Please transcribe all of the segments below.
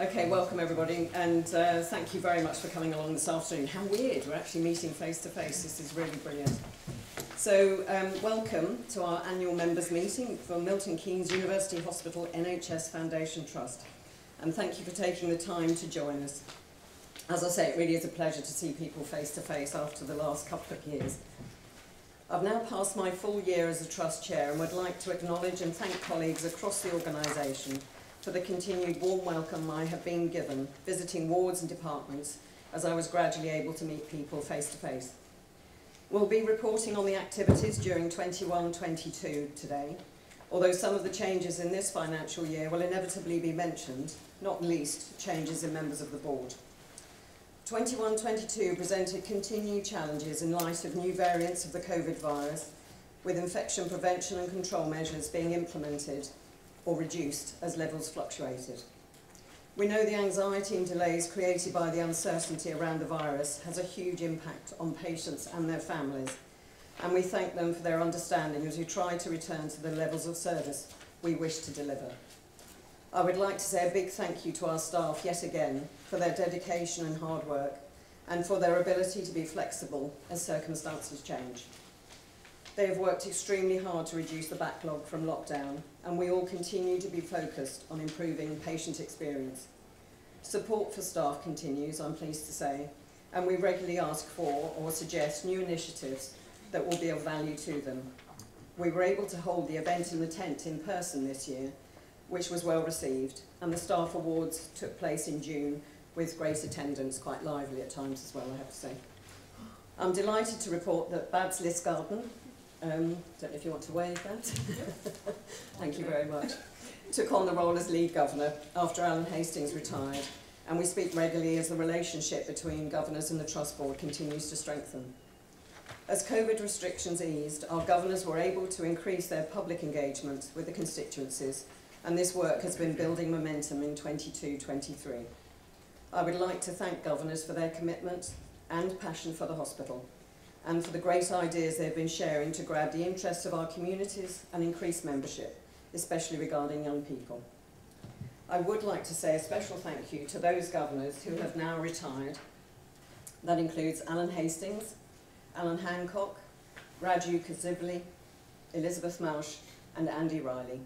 Okay, welcome everybody, and thank you very much for coming along this afternoon. How weird, we're actually meeting face to face. This is really brilliant. So, welcome to our annual members meeting for Milton Keynes University Hospital NHS Foundation Trust. And thank you for taking the time to join us. As I say, it really is a pleasure to see people face to face after the last couple of years. I've now passed my full year as a Trust Chair and would like to acknowledge and thank colleagues across the organisation for the continued warm welcome I have been given, visiting wards and departments as I was gradually able to meet people face to face. We'll be reporting on the activities during 21-22 today, although some of the changes in this financial year will inevitably be mentioned, not least changes in members of the board. 21-22 presented continued challenges in light of new variants of the COVID virus, with infection prevention and control measures being implemented or reduced as levels fluctuated. We know the anxiety and delays created by the uncertainty around the virus has a huge impact on patients and their families, and we thank them for their understanding as we try to return to the levels of service we wish to deliver. I would like to say a big thank you to our staff yet again for their dedication and hard work, and for their ability to be flexible as circumstances change. They have worked extremely hard to reduce the backlog from lockdown, and we all continue to be focused on improving patient experience. Support for staff continues, I'm pleased to say, and we regularly ask for or suggest new initiatives that will be of value to them. We were able to hold the event in the tent in person this year, which was well received, and the staff awards took place in June with great attendance, quite lively at times as well, I have to say. I'm delighted to report that Babs Lindgarten, don't know if you want to wave that. Thank you very much. Took on the role as Lead Governor after Alan Hastings retired, and we speak regularly as the relationship between governors and the Trust Board continues to strengthen. As COVID restrictions eased, our governors were able to increase their public engagement with the constituencies, and this work has been building momentum in 22-23. I would like to thank governors for their commitment and passion for the hospital, and for the great ideas they've been sharing to grab the interest of our communities and increase membership, especially regarding young people. I would like to say a special thank you to those governors who have now retired. That includes Alan Hastings, Alan Hancock, Raju Kazibli, Elizabeth Mausch, and Andy Riley.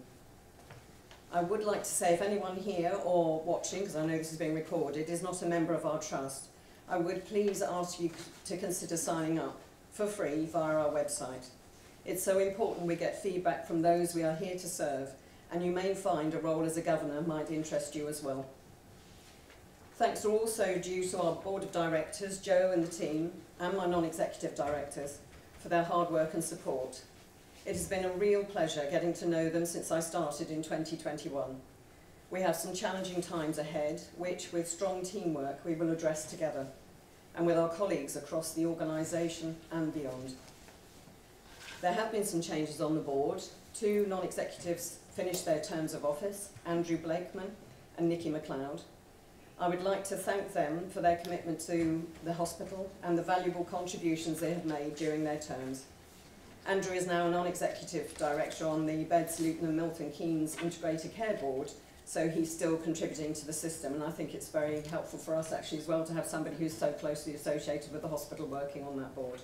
I would like to say if anyone here or watching, because I know this is being recorded, is not a member of our trust, I would please ask you to consider signing up for free via our website. It's so important we get feedback from those we are here to serve, and you may find a role as a governor might interest you as well. Thanks are also due to our board of directors, Joe and the team, and my non-executive directors for their hard work and support. It has been a real pleasure getting to know them since I started in 2021. We have some challenging times ahead, which with strong teamwork we will address together, and with our colleagues across the organisation and beyond. There have been some changes on the board. 2 non-executives finished their terms of office, Andrew Blakeman and Nikki MacLeod. I would like to thank them for their commitment to the hospital and the valuable contributions they have made during their terms. Andrew is now a non-executive director on the Beds, Luton and Milton Keynes Integrated Care Board, so he's still contributing to the system, and I think it's very helpful for us actually as well to have somebody who's so closely associated with the hospital working on that board.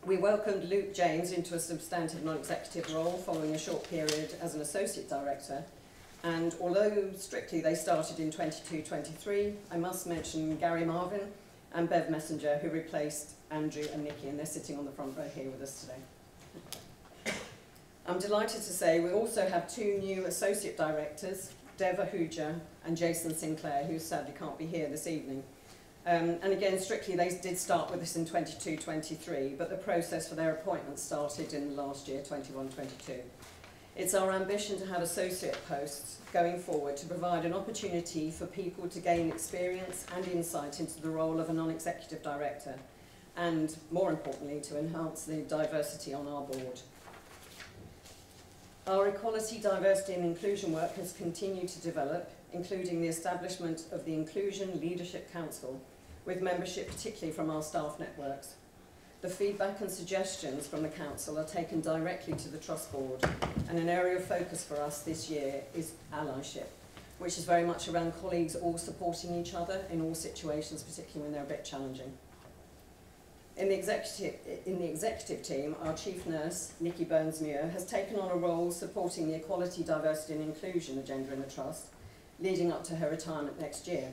We welcomed Luke James into a substantive non-executive role following a short period as an associate director, and although strictly they started in 22-23, I must mention Gary Marvin and Bev Messenger, who replaced Andrew and Nikki, and they're sitting on the front row here with us today. I'm delighted to say we also have 2 new associate directors, Dev Ahuja and Jason Sinclair, who sadly can't be here this evening. And again, strictly they did start with us in 22-23, but the process for their appointment started in last year, 21-22. It's our ambition to have associate posts going forward to provide an opportunity for people to gain experience and insight into the role of a non-executive director, and more importantly, to enhance the diversity on our board. Our equality, diversity and inclusion work has continued to develop, including the establishment of the Inclusion Leadership Council, with membership particularly from our staff networks. The feedback and suggestions from the Council are taken directly to the Trust Board, and an area of focus for us this year is allyship, which is very much around colleagues all supporting each other in all situations, particularly when they're a bit challenging. In the executive team, our chief nurse, Nikki Burns-Muir, has taken on a role supporting the equality, diversity and inclusion agenda in the Trust, leading up to her retirement next year.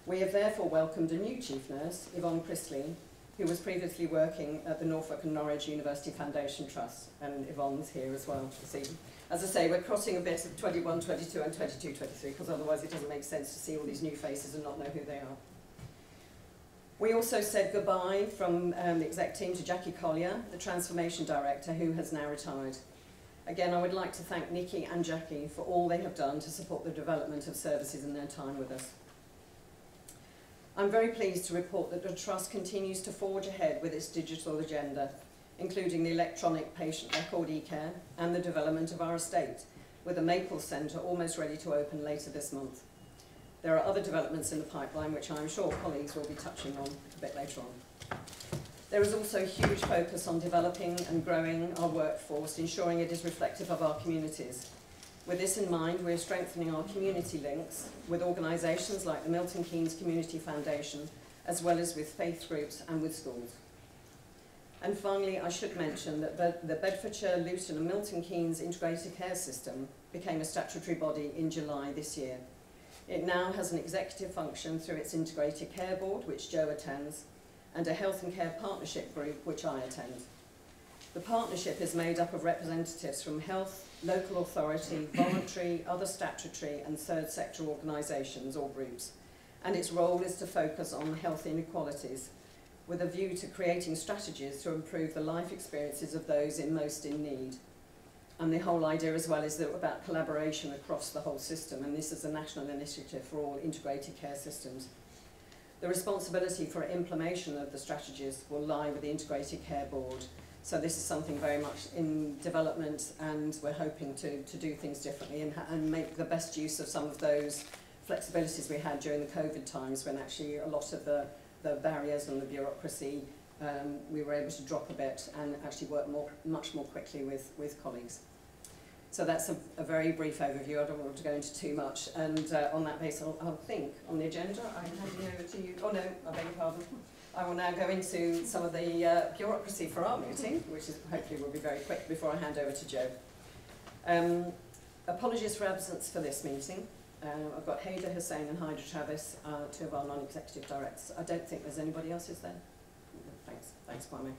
We have therefore welcomed a new chief nurse, Yvonne Chrisley, who was previously working at the Norfolk and Norwich University Foundation Trust, and Yvonne's here as well this evening. As I say, we're crossing a bit of 21, 22 and 22, 23, because otherwise it doesn't make sense to see all these new faces and not know who they are. We also said goodbye from the exec team to Jackie Collier, the Transformation Director, who has now retired. Again, I would like to thank Nikki and Jackie for all they have done to support the development of services in their time with us. I'm very pleased to report that the Trust continues to forge ahead with its digital agenda, including the electronic patient record e-care and the development of our estate, with the Maple Centre almost ready to open later this month. There are other developments in the pipeline which I'm sure colleagues will be touching on a bit later on. There is also a huge focus on developing and growing our workforce, ensuring it is reflective of our communities. With this in mind, we're strengthening our community links with organisations like the Milton Keynes Community Foundation, as well as with faith groups and with schools. And finally, I should mention that the Bedfordshire, Luton and Milton Keynes Integrated Care System became a statutory body in July this year. It now has an executive function through its Integrated Care Board, which Jo attends, and a Health and Care Partnership Group, which I attend. The partnership is made up of representatives from health, local authority, voluntary, other statutory and third sector organisations or groups, and its role is to focus on health inequalities with a view to creating strategies to improve the life experiences of those most in need. And the whole idea as well is that about collaboration across the whole system, and this is a national initiative for all integrated care systems. The responsibility for implementation of the strategies will lie with the Integrated Care Board. So this is something very much in development, and we're hoping to do things differently and make the best use of some of those flexibilities we had during the COVID times, when actually a lot of the barriers and the bureaucracy, we were able to drop a bit and actually work much more quickly with colleagues. So that's a very brief overview. I don't want to go into too much. And on that basis, I'll think on the agenda. I'm handing over to you. Oh no, I beg your pardon. I will now go into some of the bureaucracy for our meeting, which is hopefully will be very quick before I hand over to Jo. Apologies for absence for this meeting. I've got Hader Hussain and Hyder Travis, two of our non-executive directors. I don't think there's anybody else, is there? Thanks, Kwame.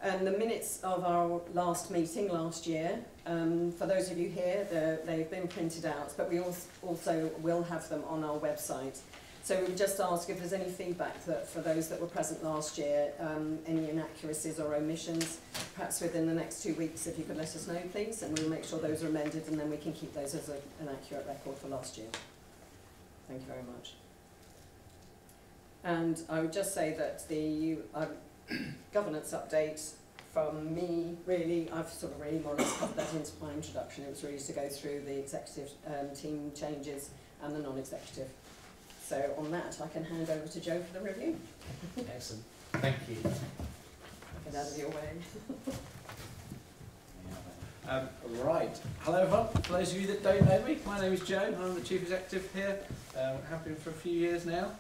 And the minutes of our last meeting last year, for those of you here, they've been printed out, but we also will have them on our website. So we would just ask if there's any feedback that for those that were present last year, any inaccuracies or omissions, perhaps within the next 2 weeks, if you could let us know, please, and we'll make sure those are amended, and then we can keep those as an accurate record for last year. Thank you very much. And I would just say that the governance update from me, really, I've sort of really more or less covered that into my introduction. It was really to go through the executive team changes and the non-executive. So on that, I can hand over to Jo for the review. Excellent. Thank you. Get out of your way. Right. Hello everyone. For those of you that don't know me, my name is Jo. I'm the Chief Executive here. Have been for a few years now.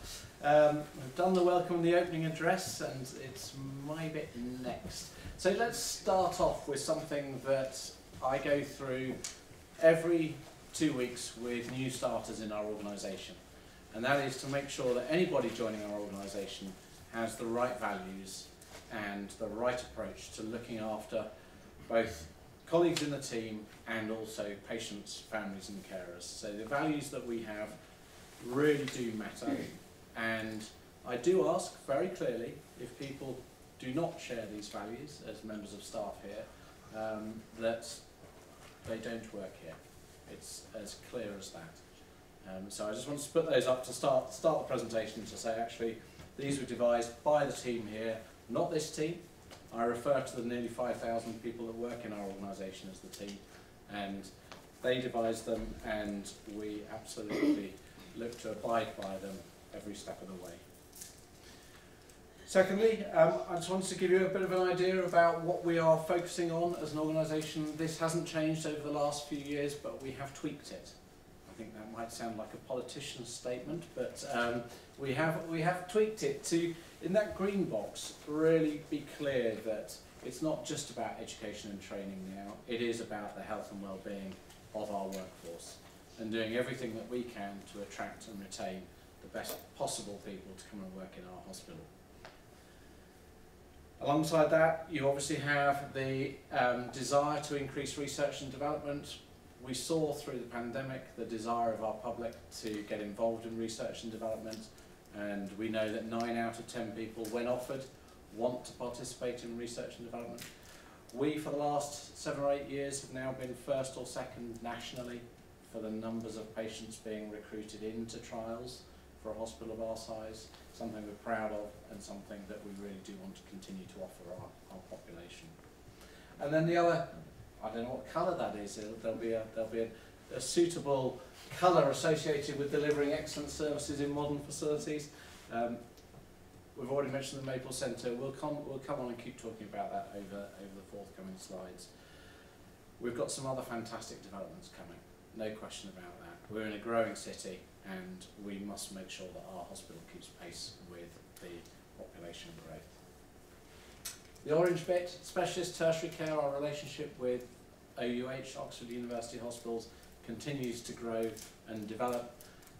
We've done the welcome and the opening address, and it's my bit next. So let's start off with something that I go through every 2 weeks with new starters in our organisation. And that is to make sure that anybody joining our organisation has the right values and the right approach to looking after both colleagues in the team and also patients, families and carers. So the values that we have really do matter, and I do ask very clearly if people do not share these values as members of staff here, that they don't work here. It's as clear as that. So I just want to put those up to start the presentation to say actually these were devised by the team here, not this team. I refer to the nearly 5,000 people that work in our organisation as the team, and they devised them, and we absolutely look to abide by them every step of the way. Secondly, I just wanted to give you a bit of an idea about what we are focusing on as an organisation. This hasn't changed over the last few years, but we have tweaked it. I think that might sound like a politician's statement, but we have tweaked it to, in that green box, really be clear that it's not just about education and training now, it is about the health and well-being of our workforce and doing everything that we can to attract and retain the best possible people to come and work in our hospital. Alongside that, you obviously have the desire to increase research and development. We saw through the pandemic the desire of our public to get involved in research and development, and we know that 9 out of 10 people, when offered, want to participate in research and development. We, for the last 7 or 8 years, have now been first or second nationally for the numbers of patients being recruited into trials for a hospital of our size, something we're proud of and something that we really do want to continue to offer our population. And then the other, I don't know what colour that is, there'll be a suitable colour associated with delivering excellent services in modern facilities. We've already mentioned the Maple Centre. We'll come on and keep talking about that over the forthcoming slides. We've got some other fantastic developments coming, no question about that. We're in a growing city and we must make sure that our hospital keeps pace with the population growth. The orange bit, specialist tertiary care, our relationship with OUH, Oxford University Hospitals, continues to grow and develop,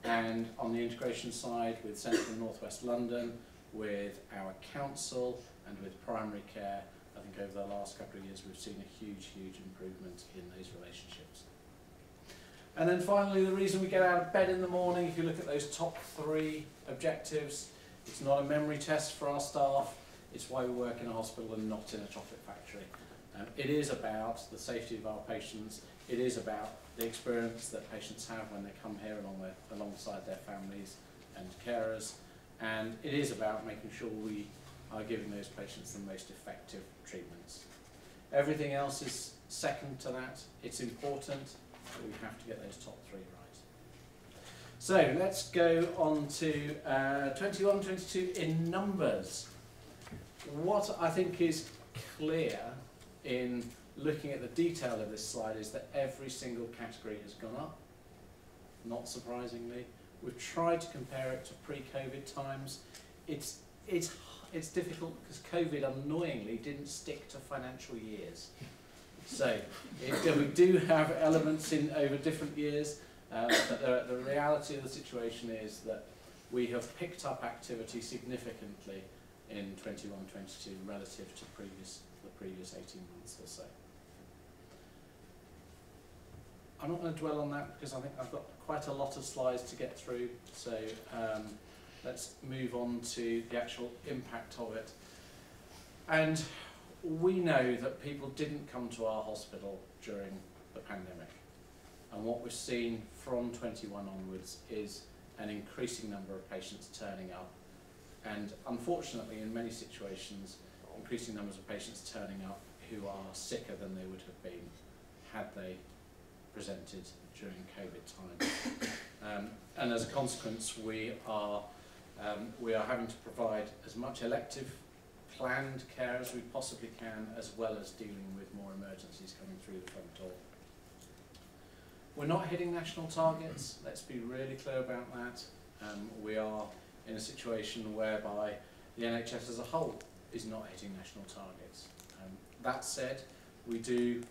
and on the integration side with Central and North West London, with our council and with primary care, I think over the last couple of years we've seen a huge improvement in those relationships. And then finally, the reason we get out of bed in the morning, if you look at those top 3 objectives, it's not a memory test for our staff, it's why we work in a hospital and not in a chocolate factory. It is about the safety of our patients, it is about the experience that patients have when they come here alongside their families and carers, and it is about making sure we are giving those patients the most effective treatments. Everything else is second to that. It's important, but we have to get those top 3 right. So let's go on to 21, 22 in numbers. What I think is clear in looking at the detail of this slide is that every single category has gone up, not surprisingly. We've tried to compare it to pre-COVID times. It's difficult because COVID annoyingly didn't stick to financial years. So we do have elements in over different years, but the reality of the situation is that we have picked up activity significantly in 21-22 relative to the previous 18 months or so. I'm not going to dwell on that because I think I've got quite a lot of slides to get through, so let's move on to the actual impact of it. And we know that people didn't come to our hospital during the pandemic, and what we've seen from 21 onwards is an increasing number of patients turning up, and unfortunately in many situations increasing numbers of patients turning up who are sicker than they would have been had they presented during COVID time. And as a consequence we are having to provide as much elective planned care as we possibly can, as well as dealing with more emergencies coming through the front door. We're not hitting national targets, let's be really clear about that. We are in a situation whereby the NHS as a whole is not hitting national targets. That said, we do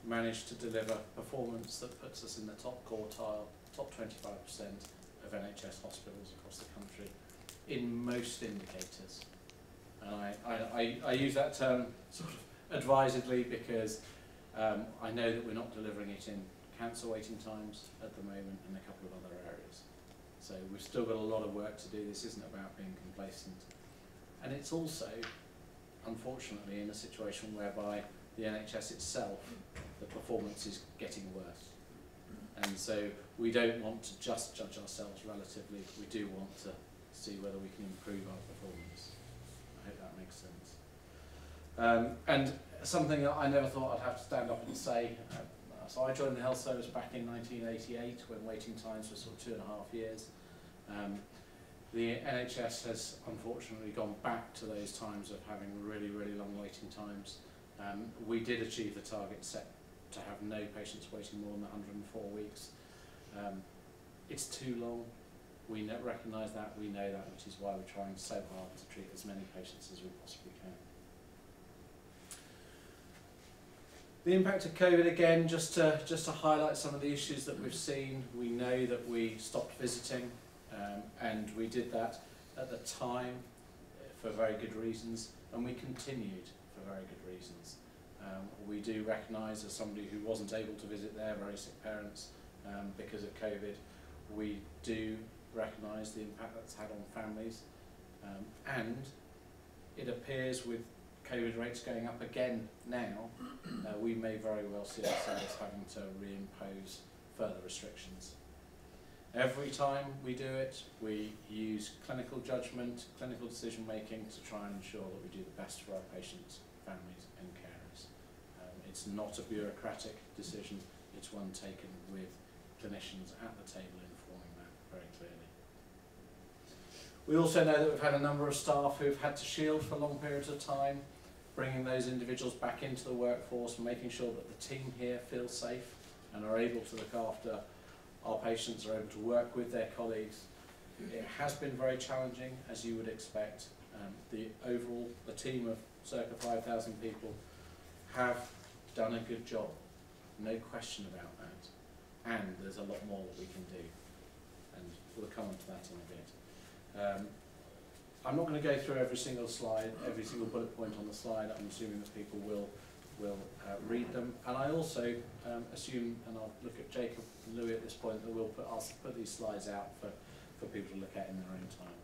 manage to deliver performance that puts us in the top quartile, top 25% of NHS hospitals across the country in most indicators. And I use that term sort of advisedly because I know that we're not delivering it in cancer waiting times at the moment and a couple of other areas. So we've still got a lot of work to do. This isn't about being complacent. And it's also, unfortunately, in a situation whereby the NHS itself, the performance is getting worse. And so we don't want to just judge ourselves relatively, we do want to see whether we can improve our performance. I hope that makes sense. And something that I never thought I'd have to stand up and say, so I joined the health service back in 1988 when waiting times were sort of 2.5 years. The NHS has unfortunately gone back to those times of having really, really long waiting times. We did achieve the target set to have no patients waiting more than 104 weeks. It's too long. We recognise that, we know that, which is why we're trying so hard to treat as many patients as we possibly can. The impact of COVID, again, just to highlight some of the issues that we've seen. We know that we stopped visiting, and we did that at the time for very good reasons, and we continued for very good reasons. We do recognise, as somebody who wasn't able to visit their very sick parents because of COVID, we do recognise the impact that's had on families, and it appears with COVID rates going up again now, we may very well see ourselves having to reimpose further restrictions. Every time we do it, we use clinical judgment, clinical decision making to try and ensure that we do the best for our patients, families and carers. It's not a bureaucratic decision, it's one taken with clinicians at the table informing that very clearly. We also know that we've had a number of staff who've had to shield for long periods of time, bringing those individuals back into the workforce and making sure that the team here feels safe and are able to look after our patients, are able to work with their colleagues. It has been very challenging, as you would expect. The team of circa 5,000 people have done a good job, no question about that, and there's a lot more that we can do, and we'll come on to that in a bit. I'm not going to go through every single slide, every single bullet point on the slide. I'm assuming that people will read them, and I also assume, and I'll look at Jacob and Louis at this point, that I'll put these slides out for people to look at in their own time.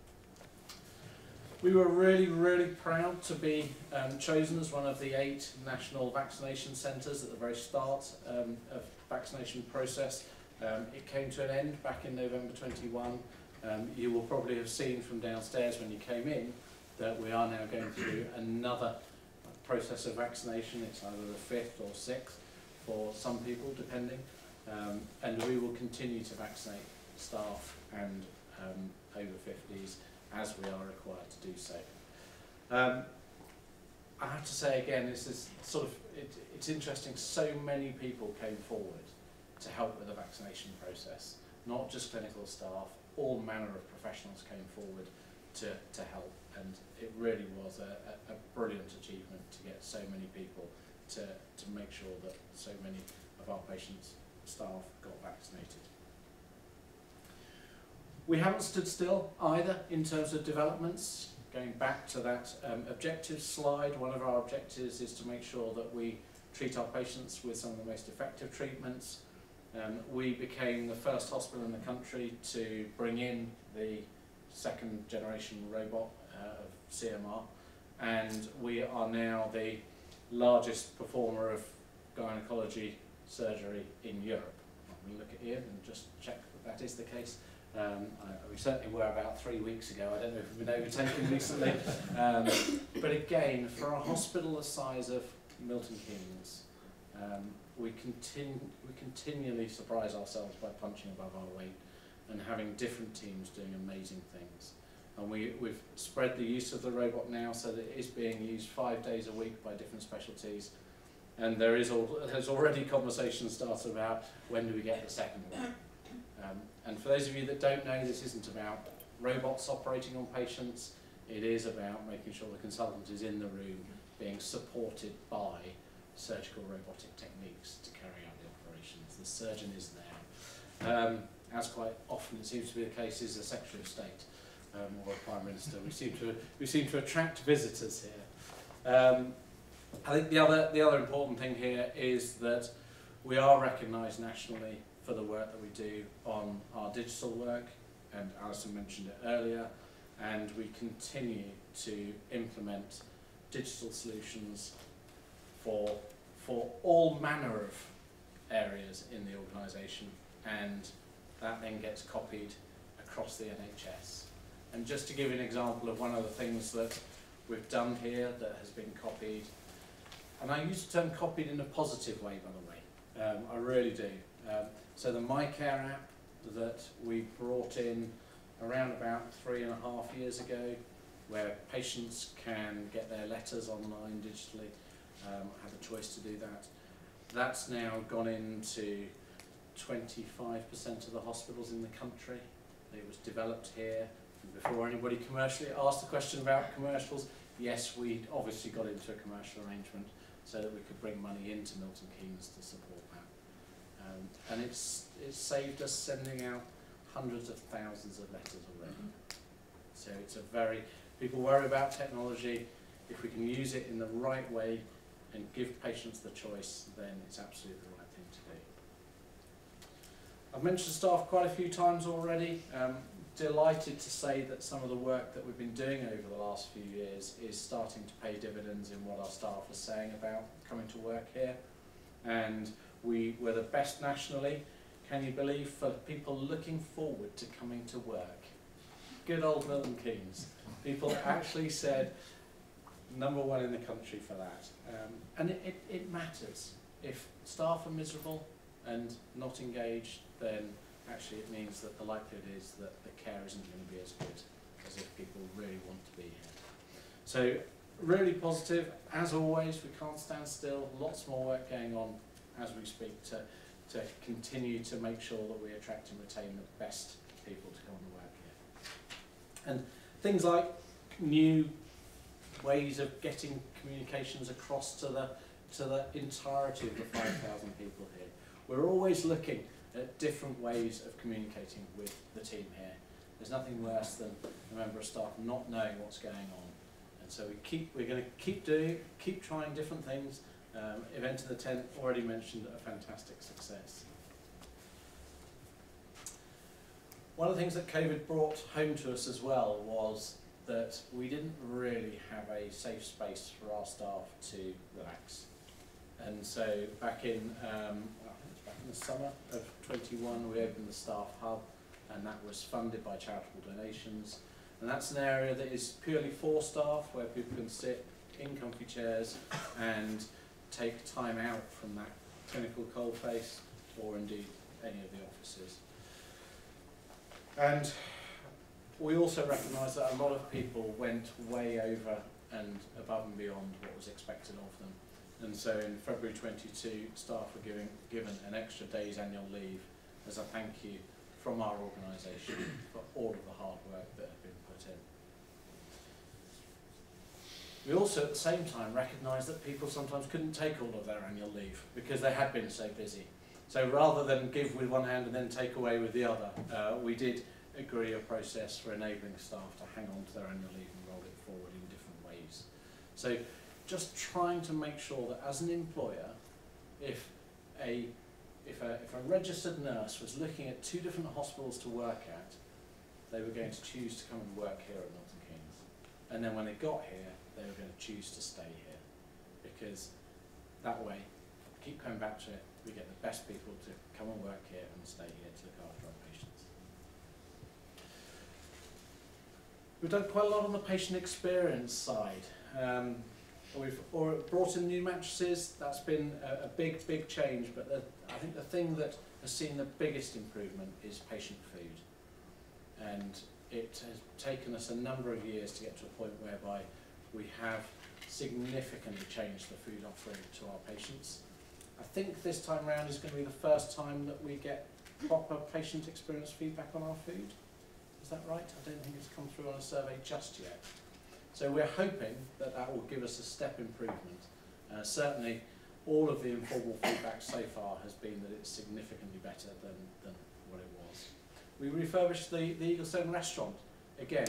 We were really, really proud to be chosen as one of the 8 national vaccination centres at the very start of the vaccination process. It came to an end back in November 21. You will probably have seen from downstairs when you came in that we are now going through another process of vaccination. It's either the 5th or 6th for some people, depending, and we will continue to vaccinate staff and over 50s as we are required to do so. I have to say again, this is it's interesting, so many people came forward to help with the vaccination process, not just clinical staff, all manner of professionals came forward to help, and it really was a brilliant achievement to get so many people to make sure that so many of our patients' staff got vaccinated. We haven't stood still either in terms of developments. Going back to that objectives slide, one of our objectives is to make sure that we treat our patients with some of the most effective treatments. We became the first hospital in the country to bring in the 2nd generation robot of CMR, and we are now the largest performer of gynecology surgery in Europe. I'm going to look at Ian and just check that that is the case. We certainly were about 3 weeks ago. I don't know if we've been overtaken recently. But again, for a hospital the size of Milton Keynes, we continually surprise ourselves by punching above our weight and having different teams doing amazing things. And we've spread the use of the robot now so that it is being used 5 days a week by different specialties. And there's already conversations started about when do we get the second one. And for those of you that don't know, this isn't about robots operating on patients. It is about making sure the consultant is in the room being supported by surgical robotic techniques to carry out the operations. The surgeon is there. As quite often it seems to be the case, is a Secretary of State or a Prime Minister. We seem to attract visitors here. I think the other important thing here is that we are recognised nationally for the work that we do on our digital work, and Alison mentioned it earlier, and we continue to implement digital solutions for all manner of areas in the organisation, and that then gets copied across the NHS. And just to give you an example of one of the things that we've done here that has been copied, and I use the term copied in a positive way, by the way, I really do. So the MyCare app that we brought in around about 3.5 years ago, where patients can get their letters online digitally, have a choice to do that. That's now gone into 25% of the hospitals in the country. It was developed here. And before anybody commercially asked the question about commercials, yes, we obviously got into a commercial arrangement so that we could bring money into Milton Keynes to support that. And it's saved us sending out hundreds of thousands of letters already. So it's a very, people worry about technology. If we can use it in the right way and give patients the choice, then it's absolutely the right thing to do. I've mentioned staff quite a few times already. Delighted to say that some of the work that we've been doing over the last few years is starting to pay dividends in what our staff are saying about coming to work here. And we were the best nationally, can you believe, for people looking forward to coming to work. Good old Milton Keynes. People actually said #1 in the country for that. And it matters. If staff are miserable and not engaged, then actually it means that the likelihood is that the care isn't going to be as good as if people really want to be here. So really positive. As always, we can't stand still. Lots more work going on as we speak to continue to make sure that we attract and retain the best people to come and work here. And things like new ways of getting communications across to the entirety of the 5,000 people here. We're always looking at different ways of communicating with the team here. There's nothing worse than a member of staff not knowing what's going on. And so we're going to keep trying different things. Event of the 10th, already mentioned, a fantastic success. One of the things that COVID brought home to us as well was that we didn't really have a safe space for our staff to relax. And so back in, I think it was back in the summer of 21, we opened the staff hub, and that was funded by charitable donations. And that's an area that is purely for staff, where people can sit in comfy chairs and take time out from that clinical coalface, or indeed any of the offices. And we also recognise that a lot of people went way over and above and beyond what was expected of them. And so in February 22, staff were given an extra day's annual leave as a thank you from our organisation for all of the hard work that had been put in. We also at the same time recognised that people sometimes couldn't take all of their annual leave because they had been so busy. So rather than give with one hand and then take away with the other, we did agree a process for enabling staff to hang on to their annual leave and roll it forward in different ways. So just trying to make sure that as an employer, if a registered nurse was looking at 2 different hospitals to work at, they were going to choose to come and work here at Milton Keynes. And then when they got here, they were going to choose to stay here, because that way, keep coming back to it, we get the best people to come and work here and stay here to look after our patients. We've done quite a lot on the patient experience side. We've brought in new mattresses. That's been a big change, but I think the thing that has seen the biggest improvement is patient food. And it has taken us a number of years to get to a point whereby we have significantly changed the food offering to our patients. I think this time round is going to be the first time that we get proper patient experience feedback on our food. Is that right? I don't think it's come through on a survey just yet. So we're hoping that that will give us a step improvement. Certainly, all of the informal feedback so far has been that it's significantly better than what it was. We refurbished the Eaglestone restaurant. Again,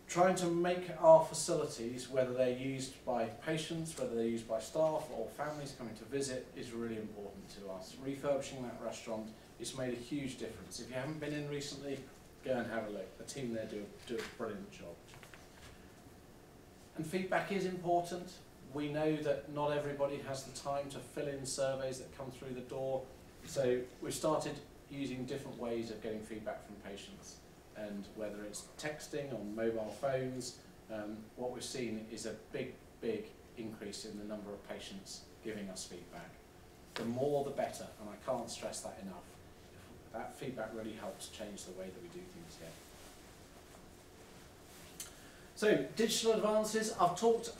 trying to make our facilities, whether they're used by patients, whether they're used by staff or families coming to visit, is really important to us. Refurbishing that restaurant has made a huge difference. If you haven't been in recently, go and have a look. The team there do a brilliant job. And feedback is important. We know that not everybody has the time to fill in surveys that come through the door. So we've started using different ways of getting feedback from patients. And whether it's texting on mobile phones, what we've seen is a big increase in the number of patients giving us feedback. The more the better, and I can't stress that enough. That feedback really helps change the way that we do things here. So, digital advances, I've talked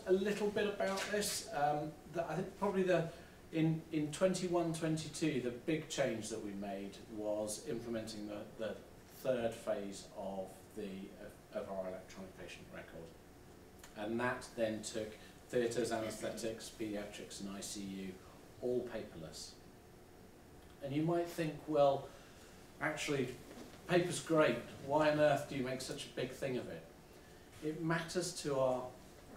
a little bit about this. I think probably the In 21-22, the big change that we made was implementing the third phase of our electronic patient record. And that then took theatres, anaesthetics, paediatrics and ICU, all paperless. And you might think, well, actually, paper's great. Why on earth do you make such a big thing of it? It matters to our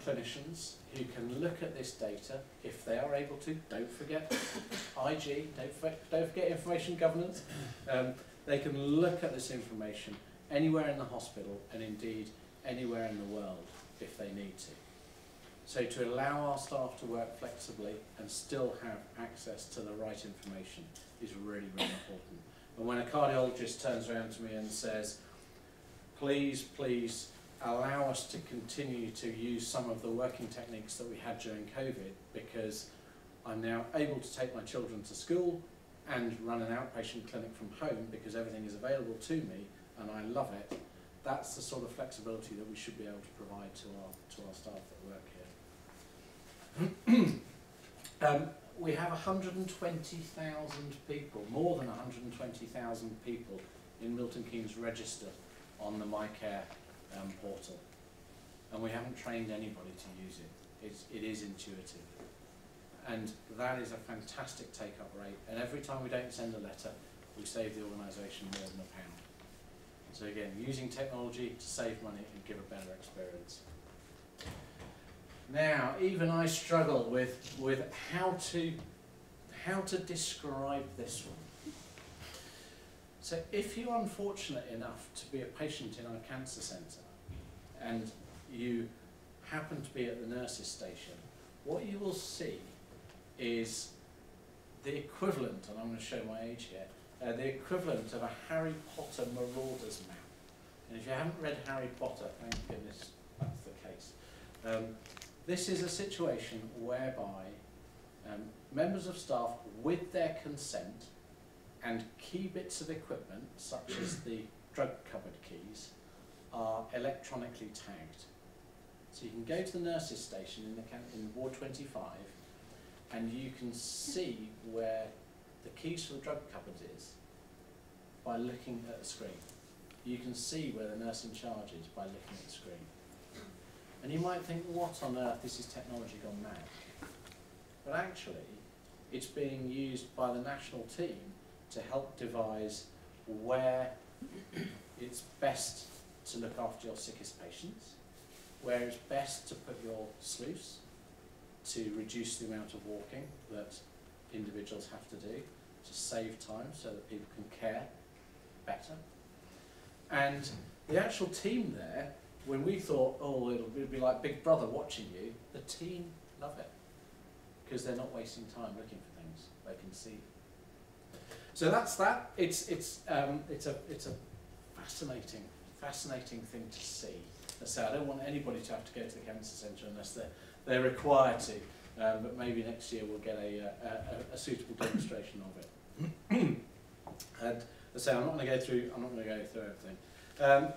clinicians who can look at this data if they are able to. Don't forget IG, don't forget information governance. They can look at this information anywhere in the hospital and indeed anywhere in the world if they need to. So to allow our staff to work flexibly and still have access to the right information is really, really important. And when a cardiologist turns around to me and says, please, please allow us to continue to use some of the working techniques that we had during COVID, because I'm now able to take my children to school and run an outpatient clinic from home because everything is available to me and I love it. That's the sort of flexibility that we should be able to provide to our staff that work here. We have 120,000 people, more than 120,000 people in Milton Keynes registered on the MyCare portal, and we haven't trained anybody to use it. It is intuitive, and that is a fantastic take-up rate, and every time we don't send a letter we save the organisation more than £1. So again, using technology to save money and give a better experience. Now, even I struggle with how to describe this one. So if you're unfortunate enough to be a patient in our cancer centre and you happen to be at the nurses' station, what you will see is the equivalent, and I'm going to show my age here, the equivalent of a Harry Potter Marauders map. And if you haven't read Harry Potter, thank goodness that's the case. This is a situation whereby members of staff, with their consent and key bits of equipment, such as the drug cupboard keys, are electronically tagged. So you can go to the nurses' station in Ward 25 and you can see where the keys for the drug cupboard is by looking at the screen. You can see where the nurse in charge is by looking at the screen. And you might think, what on earth, this is technology gone mad. But actually, it's being used by the national team to help devise where it's best to look after your sickest patients, where it's best to put your sluice to reduce the amount of walking that individuals have to do, to save time so that people can care better. And the actual team there, when we thought, oh, it'll be like Big Brother watching you, the team love it because they're not wasting time looking for things; they can see. So that's that. It's a fascinating thing to see. So I don't want anybody to have to go to the cancer centre unless they're required to. But maybe next year we'll get a suitable demonstration of it. And so I'm not going to go through everything.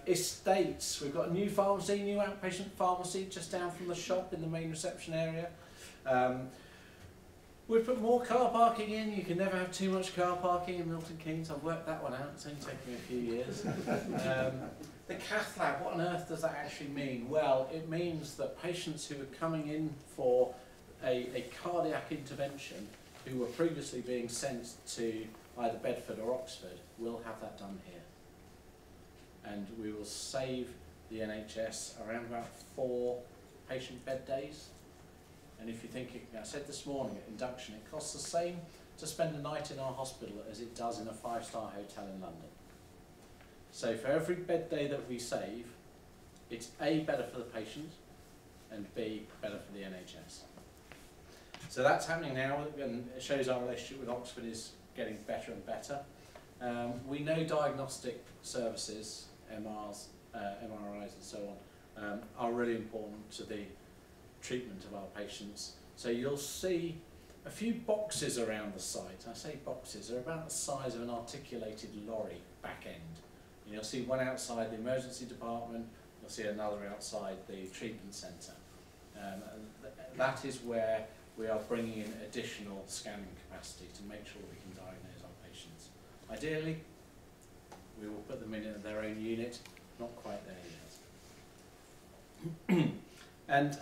Estates, we've got a new pharmacy, new outpatient pharmacy just down from the shop in the main reception area. We've put more car parking in. You can never have too much car parking in Milton Keynes. I've worked that one out, it's only taken me a few years. The cath lab, what on earth does that actually mean? Well, it means that patients who are coming in for a cardiac intervention who were previously being sent to either Bedford or Oxford will have that done here. And we will save the NHS around about 4 patient bed days. And if you think, I said this morning at induction, it costs the same to spend a night in our hospital as it does in a 5-star hotel in London. So for every bed day that we save, it's A, better for the patient, and B, better for the NHS. So that's happening now, and it shows our relationship with Oxford is getting better and better. We know diagnostic services, MRIs and so on, are really important to the treatment of our patients. So you'll see a few boxes around the site. I say boxes, they're about the size of an articulated lorry back end. And you'll see one outside the emergency department, you'll see another outside the treatment centre. That is where we are bringing in additional scanning capacity to make sure we can diagnose our patients. Ideally, we will put them in their own unit, not quite there yet. And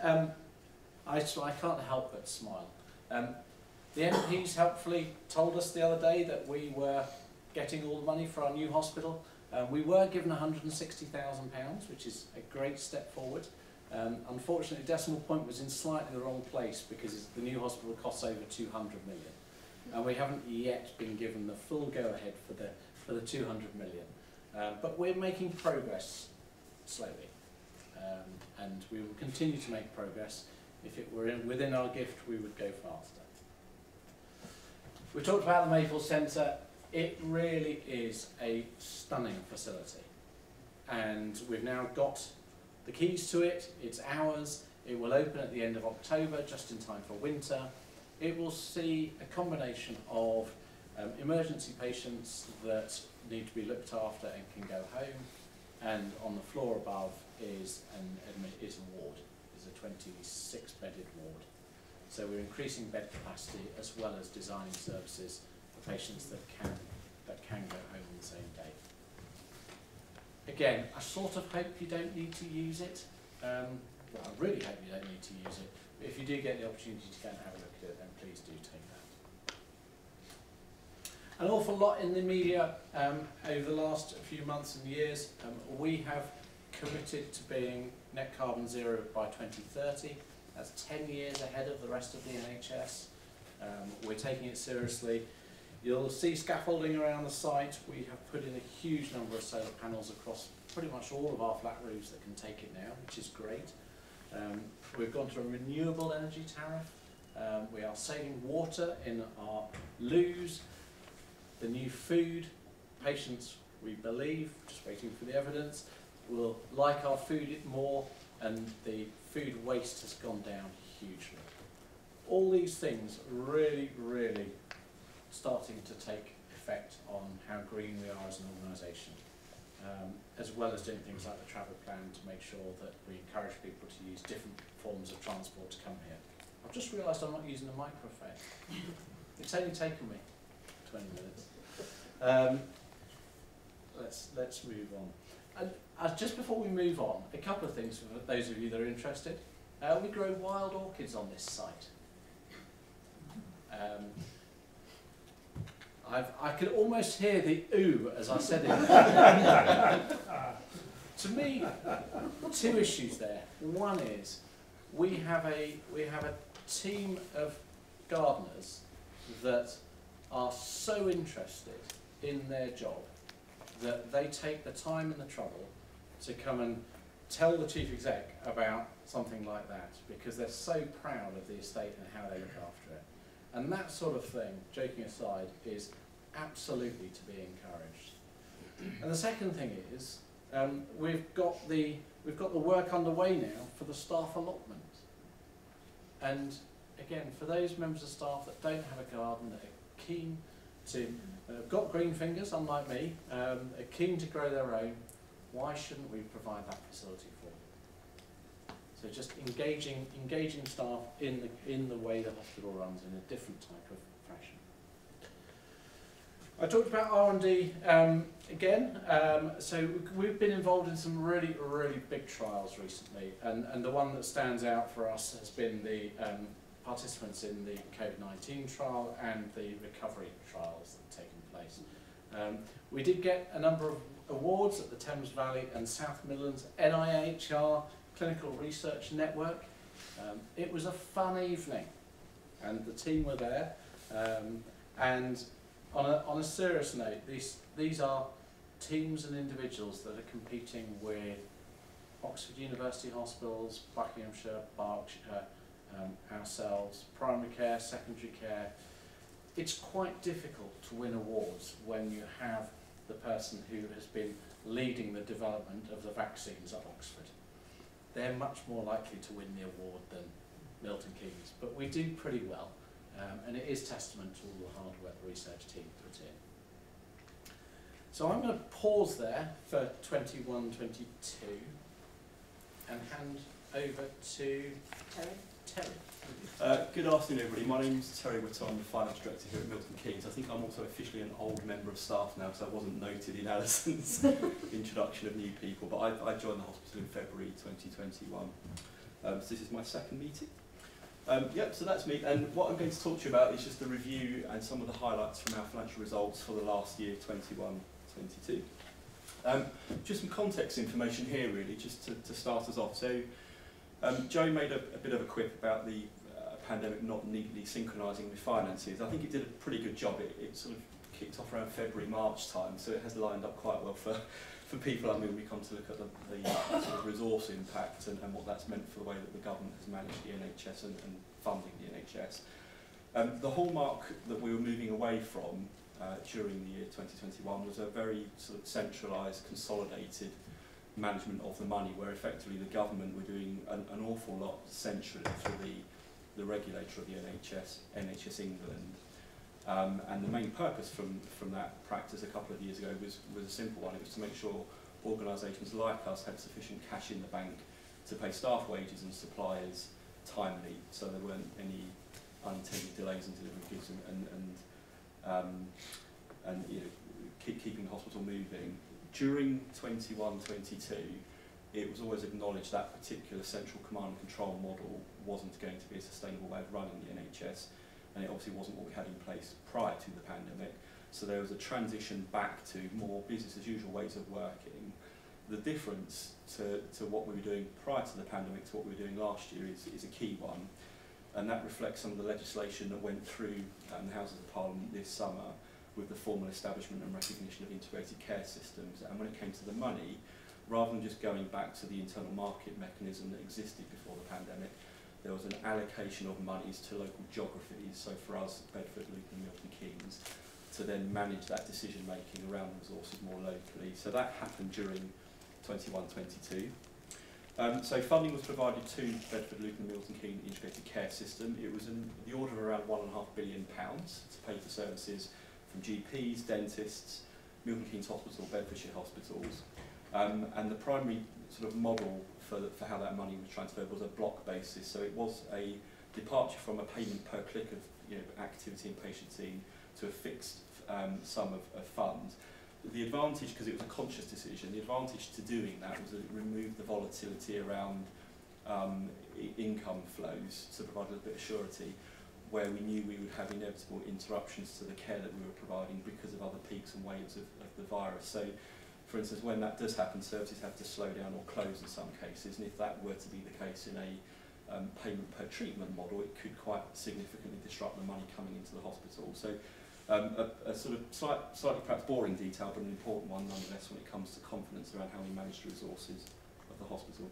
I can't help but smile. The MPs helpfully told us the other day that we were getting all the money for our new hospital. We were given £160,000, which is a great step forward. Unfortunately, decimal point was in slightly the wrong place because the new hospital costs over 200 million. And we haven't yet been given the full go-ahead for the 200 million. But we're making progress slowly. And we will continue to make progress. If it were within our gift, we would go faster. We talked about the Maple Centre. It really is a stunning facility. And we've now got the keys to it. It's ours. It will open at the end of October, just in time for winter. It will see a combination of emergency patients that need to be looked after and can go home. And on the floor above is a ward. It's a 26-bedded ward. So we're increasing bed capacity as well as designing services for patients that can go home on the same day. Again, I sort of hope you don't need to use it. Well, I really hope you don't need to use it. But if you do get the opportunity to go and have a look at it, then please do take that. An awful lot in the media over the last few months and years. We have committed to being net carbon zero by 2030. That's 10 years ahead of the rest of the NHS. We're taking it seriously. You'll see scaffolding around the site. We have put in a huge number of solar panels across pretty much all of our flat roofs that can take it now, which is great. We've gone to a renewable energy tariff. We are saving water in our loos. The new food, patients, we believe, just waiting for the evidence, will like our food more, and the food waste has gone down hugely. All these things really, really starting to take effect on how green we are as an organisation, as well as doing things like the travel plan to make sure that we encourage people to use different forms of transport to come here. I've just realised I'm not using a microphone. It's only taken me 20 minutes. Let's move on. Just before we move on, a couple of things for those of you that are interested. We grow wild orchids on this site. I could almost hear the ooh as I said it. To me, two issues there. One is we have a team of gardeners that are so interested in their job that they take the time and the trouble to come and tell the chief exec about something like that, because they're so proud of the estate and how they look after it. And that sort of thing, joking aside, is absolutely to be encouraged. And the second thing is, we've got the work underway now for the staff allotment. And again, for those members of staff that don't have a garden, that are keen to, got green fingers, unlike me, are keen to grow their own, why shouldn't we provide that facility for them? So just engaging staff in the way the hospital runs in a different type of fashion. I talked about R&D again. So we've been involved in some really, really big trials recently, and the one that stands out for us has been the participants in the COVID-19 trial and the recovery trials that have taken place. We did get a number of awards at the Thames Valley and South Midlands NIHR Clinical Research Network. It was a fun evening, and the team were there. And on a serious note, these are teams and individuals that are competing with Oxford University Hospitals, Buckinghamshire, Berkshire, ourselves, primary care, secondary care. It's quite difficult to win awards when you have the person who has been leading the development of the vaccines at Oxford. They're much more likely to win the award than Milton Keynes, but we do pretty well, and it is testament to all the hard work the research team put in. So I'm going to pause there for 21-22 and hand over to Terry. Terry. Good afternoon, everybody. My name's Terry Whittle. I'm the Finance Director here at Milton Keynes. I think I'm also officially an old member of staff now, so I wasn't noted in Alison's introduction of new people, but I joined the hospital in February 2021. So this is my second meeting. Yep, so that's me, and what I'm going to talk to you about is just a review and some of the highlights from our financial results for the last year, 21-22. Just some context information here, really, just to start us off. So Joe made a bit of a quip about the pandemic not neatly synchronising with finances. I think it did a pretty good job. It sort of kicked off around February, March time, so it has lined up quite well for people. I mean, we come to look at the sort of resource impact and what that's meant for the way that the government has managed the NHS and funding the NHS. The hallmark that we were moving away from during the year 2021 was a very sort of centralised, consolidated management of the money, where effectively the government were doing an awful lot centrally through the regulator of the NHS England. And the main purpose from that practice a couple of years ago was a simple one. It was to make sure organisations like us had sufficient cash in the bank to pay staff wages and suppliers timely, so there weren't any unintended delays in delivering goods and you know, keeping the hospital moving. During 21-22, it was always acknowledged that particular central command and control model wasn't going to be a sustainable way of running the NHS, and it obviously wasn't what we had in place prior to the pandemic. So there was a transition back to more business as usual ways of working. The difference to what we were doing prior to the pandemic to what we were doing last year is a key one, and that reflects some of the legislation that went through the Houses of Parliament this summer with the formal establishment and recognition of integrated care systems. And when it came to the money, rather than just going back to the internal market mechanism that existed before the pandemic, there was an allocation of monies to local geographies, so for us, Bedford, Luton and Milton Keynes, to then manage that decision making around the resources more locally. So that happened during 21-22. So funding was provided to Bedford, Luton and Milton Keynes integrated care system. It was in the order of around £1.5 billion to pay for services from GPs, dentists, Milton Keynes Hospital, Bedfordshire hospitals. And the primary sort of model for how that money was transferred was a block basis. So it was a departure from a payment per click of activity and patient seen to a fixed sum of funds. The advantage, because it was a conscious decision, the advantage to doing that was that it removed the volatility around income flows to provide a little bit of surety, where we knew we would have inevitable interruptions to the care that we were providing because of other peaks and waves of the virus. So, for instance, when that does happen, services have to slow down or close in some cases, and if that were to be the case in a payment per treatment model, it could quite significantly disrupt the money coming into the hospital. So a sort of slightly perhaps boring detail, but an important one nonetheless when it comes to confidence around how we manage the resources of the hospital.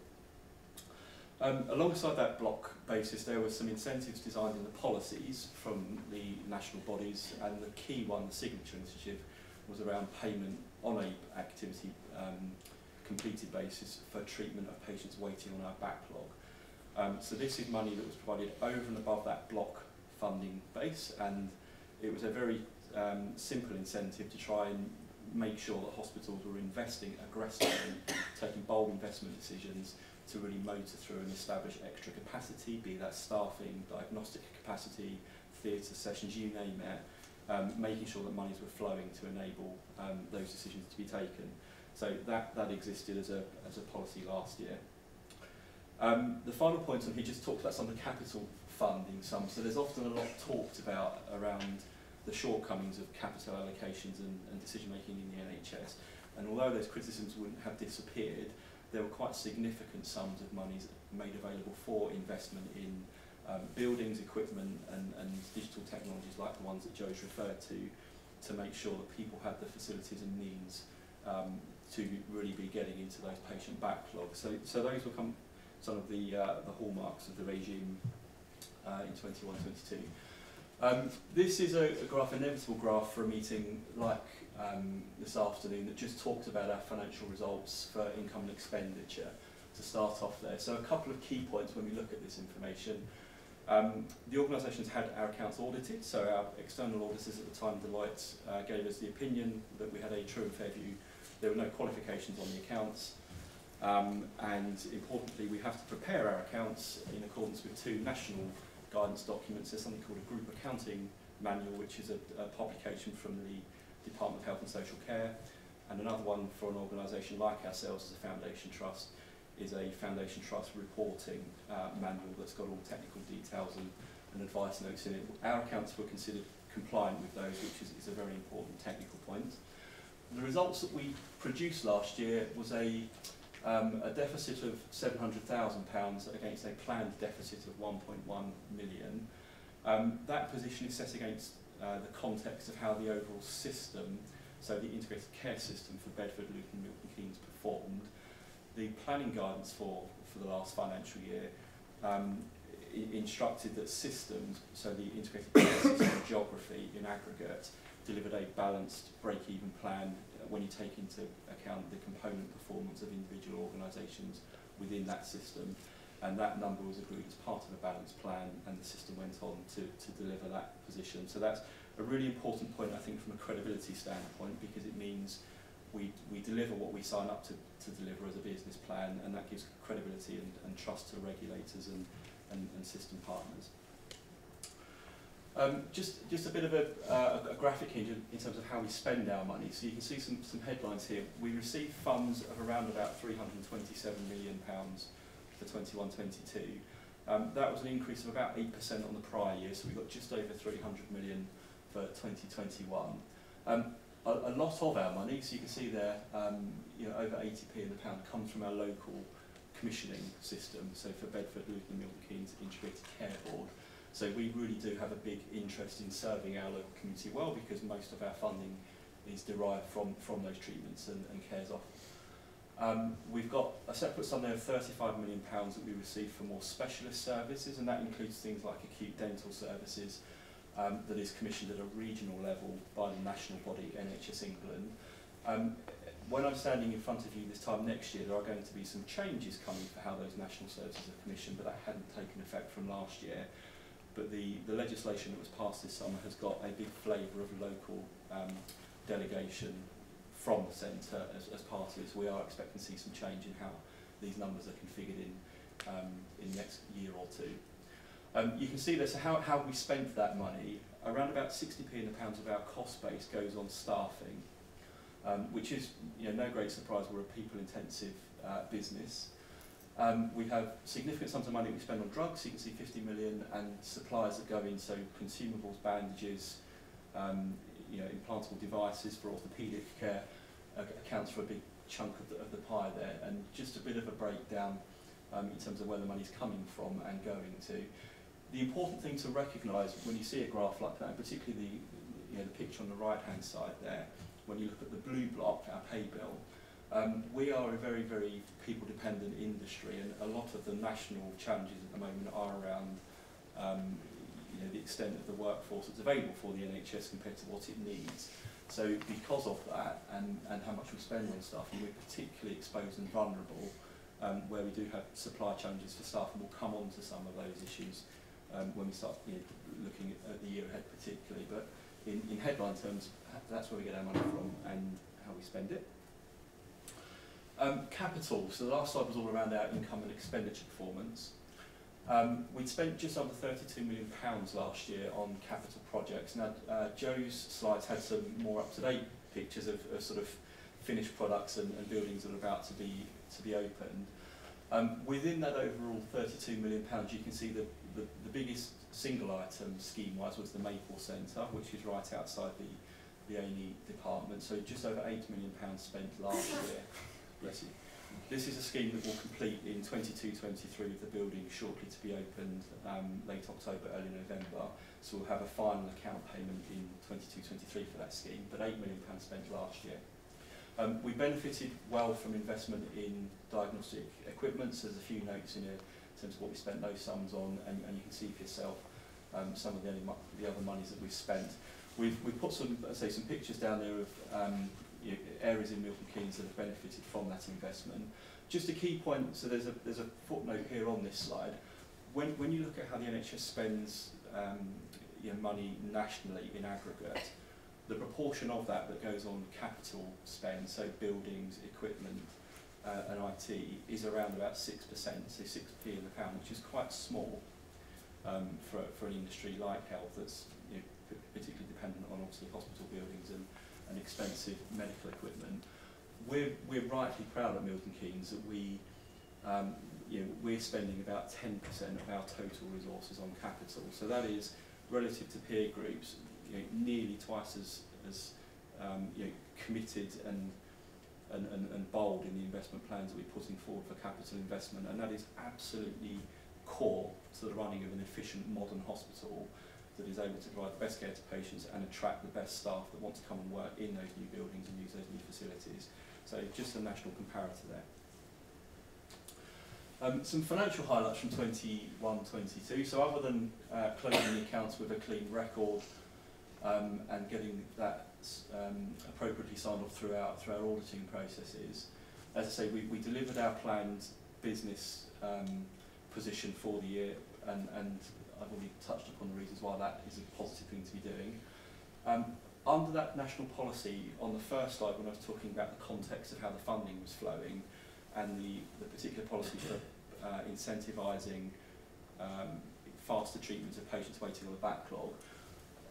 Alongside that block basis, there were some incentives designed in the policies from the national bodies, and the key one, the signature initiative, was around payment on a activity completed basis for treatment of patients waiting on our backlog. So this is money that was provided over and above that block funding base, and it was a very simple incentive to try and make sure that hospitals were investing aggressively, taking bold investment decisions to really motor through and establish extra capacity, be that staffing, diagnostic capacity, theatre sessions, you name it, making sure that monies were flowing to enable those decisions to be taken. So that existed as a policy last year. The final point on here just talks about some of the capital funding sums. So there's often a lot talked about around the shortcomings of capital allocations and decision making in the NHS. And although those criticisms wouldn't have disappeared, there were quite significant sums of monies made available for investment in buildings, equipment and digital technologies like the ones that Joe's referred to make sure that people had the facilities and means to really be getting into those patient backlogs. So those were some of the hallmarks of the regime in 21-22. This is a graph, an inevitable graph for a meeting like this afternoon that just talked about our financial results for income and expenditure to start off there. So a couple of key points when we look at this information. The organisation's had our accounts audited, so our external auditors at the time, Deloitte, gave us the opinion that we had a true and fair view. There were no qualifications on the accounts, and importantly we have to prepare our accounts in accordance with two national guidance documents. There's something called a group accounting manual, which is a publication from the Department of Health and Social Care, and another one for an organisation like ourselves as a foundation trust is a foundation trust reporting manual that's got all technical details and advice notes in it. Our accounts were considered compliant with those, which is a very important technical point. The results that we produced last year was a deficit of £700,000 against a planned deficit of 1.1 million. That position is set against the context of how the overall system, so the integrated care system for Bedford, Luton and Milton Keynes performed. The planning guidance for the last financial year instructed that systems, so the integrated care system geography in aggregate, delivered a balanced break-even plan when you take into account the component performance of individual organisations within that system, and that number was agreed as part of a balanced plan, and the system went on to deliver that position. So that's a really important point, I think, from a credibility standpoint, because it means we deliver what we sign up to deliver as a business plan, and that gives credibility and trust to regulators and system partners. Just a bit of a graphic here in terms of how we spend our money. So you can see some headlines here. We received funds of around about £327 million for 21-22. That was an increase of about 8% on the prior year, so we got just over 300 million for 2021. A lot of our money, so you can see there, over 80p in the pound, comes from our local commissioning system. So for Bedford, Luton and Milton Keynes Integrated Care Board. So we really do have a big interest in serving our local community well, because most of our funding is derived from those treatments and cares offered. We've got a separate sum there of £35 million that we receive for more specialist services, and that includes things like acute dental services that is commissioned at a regional level by the national body NHS England. When I'm standing in front of you this time next year, there are going to be some changes coming for how those national services are commissioned, but that hadn't taken effect from last year. But the legislation that was passed this summer has got a big flavour of local delegation from the centre as part of it. So we are expecting to see some change in how these numbers are configured in the next year or two. You can see this, how we spent that money. Around about 60p in the pounds of our cost base goes on staffing, which is no great surprise. We're a people-intensive business. We have significant sums of money we spend on drugs, so you can see 50 million, and supplies that go in, so consumables, bandages, implantable devices for orthopaedic care accounts for a big chunk of the pie there. And just a bit of a breakdown in terms of where the money's coming from and going to. The important thing to recognise when you see a graph like that, and particularly the picture on the right-hand side there, when you look at the blue block, our pay bill, we are a very, very people-dependent industry, and a lot of the national challenges at the moment are around the extent of the workforce that's available for the NHS compared to what it needs. So because of that, and how much we spend on staff, and we're particularly exposed and vulnerable where we do have supply challenges for staff, and we'll come on to some of those issues when we start looking at the year ahead particularly. But in headline terms, that's where we get our money from and how we spend it. Capital, so the last slide was all around our income and expenditure performance. We'd spent just under £32 million last year on capital projects. Now, Joe's slides had some more up-to-date pictures of sort of finished products and buildings that are about to be opened. Within that overall £32 million, you can see the biggest single item scheme-wise was the Maple Centre, which is right outside the A&E department. So just over £8 million spent last year. Bless you. This is a scheme that will complete in 22-23, with the building shortly to be opened late October, early November. So we'll have a final account payment in 22-23 for that scheme, but £8 million spent last year. We benefited well from investment in diagnostic equipment, so there's a few notes in here in terms of what we spent those sums on, and you can see for yourself some of the other monies that we've spent. We've put some pictures down there of areas in Milton Keynes that have benefited from that investment. Just a key point, so there's a footnote here on this slide. When you look at how the NHS spends money nationally in aggregate, the proportion of that goes on capital spend, so buildings, equipment and IT, is around about 6%, so 6p in the pound, which is quite small. for an industry like health that's particularly dependent on obviously hospital buildings and expensive medical equipment. We're rightly proud at Milton Keynes that we're spending about 10% of our total resources on capital. So that is relative to peer groups, nearly twice as committed and bold in the investment plans that we're putting forward for capital investment, and that is absolutely core to the running of an efficient modern hospital that is able to provide the best care to patients and attract the best staff that want to come and work in those new buildings and use those new facilities. So just a national comparator there. Some financial highlights from 21-22. So other than closing the accounts with a clean record and getting that appropriately signed off through our auditing processes, as I say, we delivered our planned business position for the year, and I've already touched upon the reasons why that is a positive thing to be doing. Under that national policy, on the first slide when I was talking about the context of how the funding was flowing and the particular policy for incentivising faster treatment of patients waiting on the backlog,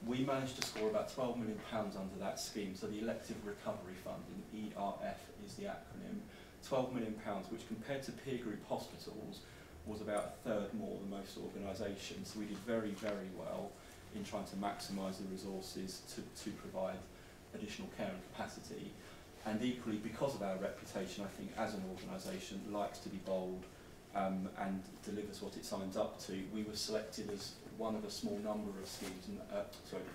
we managed to score about £12 million under that scheme. So the Elective Recovery Funding, ERF is the acronym, £12 million, which compared to peer group hospitals was about a third more than most organisations. So we did very, very well in trying to maximise the resources to provide additional care and capacity. And equally, because of our reputation, I think as an organisation likes to be bold and delivers what it signs up to, we were selected as one of a small number of schemes,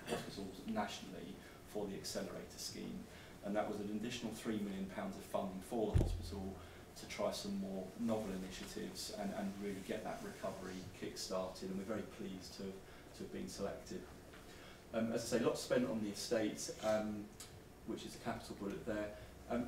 hospitals nationally for the Accelerator scheme. And that was an additional £3 million of funding for the hospital to try some more novel initiatives and really get that recovery kick-started, and we're very pleased to have been selected. As I say, lots spent on the estate, which is the capital bullet there.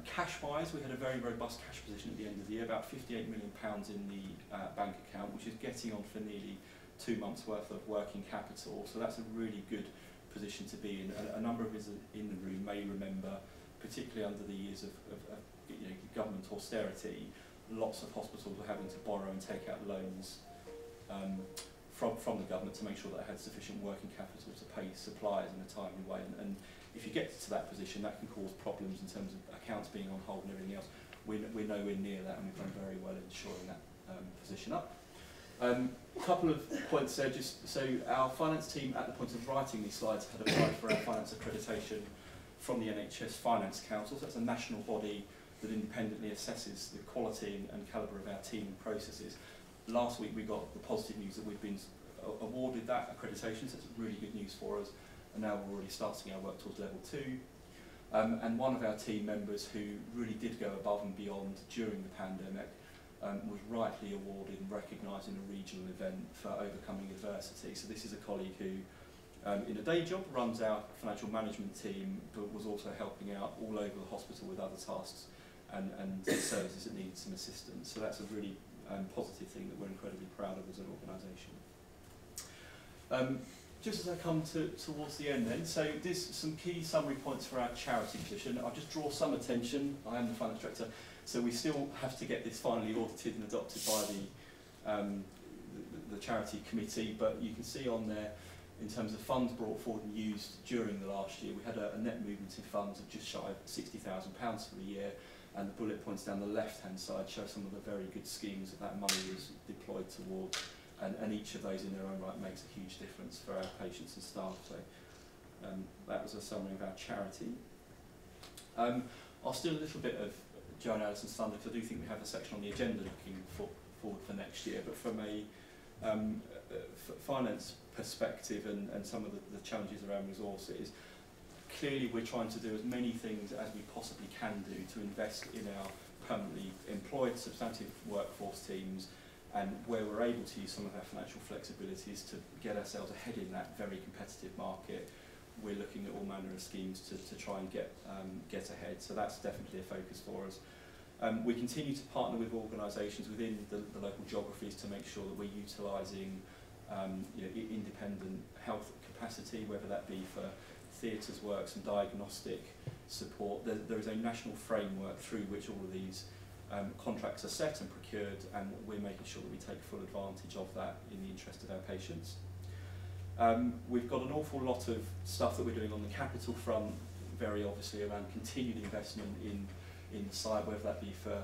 Cash-wise, we had a very robust cash position at the end of the year, about £58 million in the bank account, which is getting on for nearly 2 months' worth of working capital, so that's a really good position to be in. A number of us in the room may remember, particularly under the years of government austerity, lots of hospitals were having to borrow and take out loans from the government to make sure that they had sufficient working capital to pay suppliers in a timely way. And if you get to that position, that can cause problems in terms of accounts being on hold and everything else. We're nowhere near that, and we've done very well in shoring that position up. A couple of points there, just so our finance team at the point of writing these slides had applied for our finance accreditation from the NHS Finance Council. So that's a national body that independently assesses the quality and calibre of our team and processes. Last week we got the positive news that we've been awarded that accreditation, so it's really good news for us, and now we're already starting our work towards level 2. And one of our team members who really did go above and beyond during the pandemic was rightly awarded and recognised in a regional event for overcoming adversity. So this is a colleague who in a day job runs our financial management team, but was also helping out all over the hospital with other tasks and services that needed some assistance. So that's a really positive thing that we're incredibly proud of as an organisation. Just as I come towards the end then, so there's some key summary points for our charity position. I'll just draw some attention. I am the finance director, so we still have to get this finally audited and adopted by the charity committee, but you can see on there, in terms of funds brought forward and used during the last year, we had a net movement in funds of just shy of £60,000 for the year, and the bullet points down the left-hand side show some of the very good schemes that money was deployed towards, and each of those in their own right makes a huge difference for our patients and staff. So that was a summary of our charity. I'll steal a little bit of Jo and Alison's thunder, because I do think we have a section on the agenda looking forward for next year, but from a finance perspective and some of the challenges around resources, clearly we're trying to do as many things as we possibly can do to invest in our permanently employed substantive workforce teams, and where we're able to use some of our financial flexibilities to get ourselves ahead in that very competitive market. We're looking at all manner of schemes to try and get ahead, so that's definitely a focus for us. We continue to partner with organisations within the local geographies to make sure that we're utilising independent health capacity, whether that be for theatres, works and diagnostic support. There is a national framework through which all of these Contracts are set and procured, and we're making sure that we take full advantage of that in the interest of our patients. We've got an awful lot of stuff that we're doing on the capital front, very obviously around continued investment in cyber, whether that be for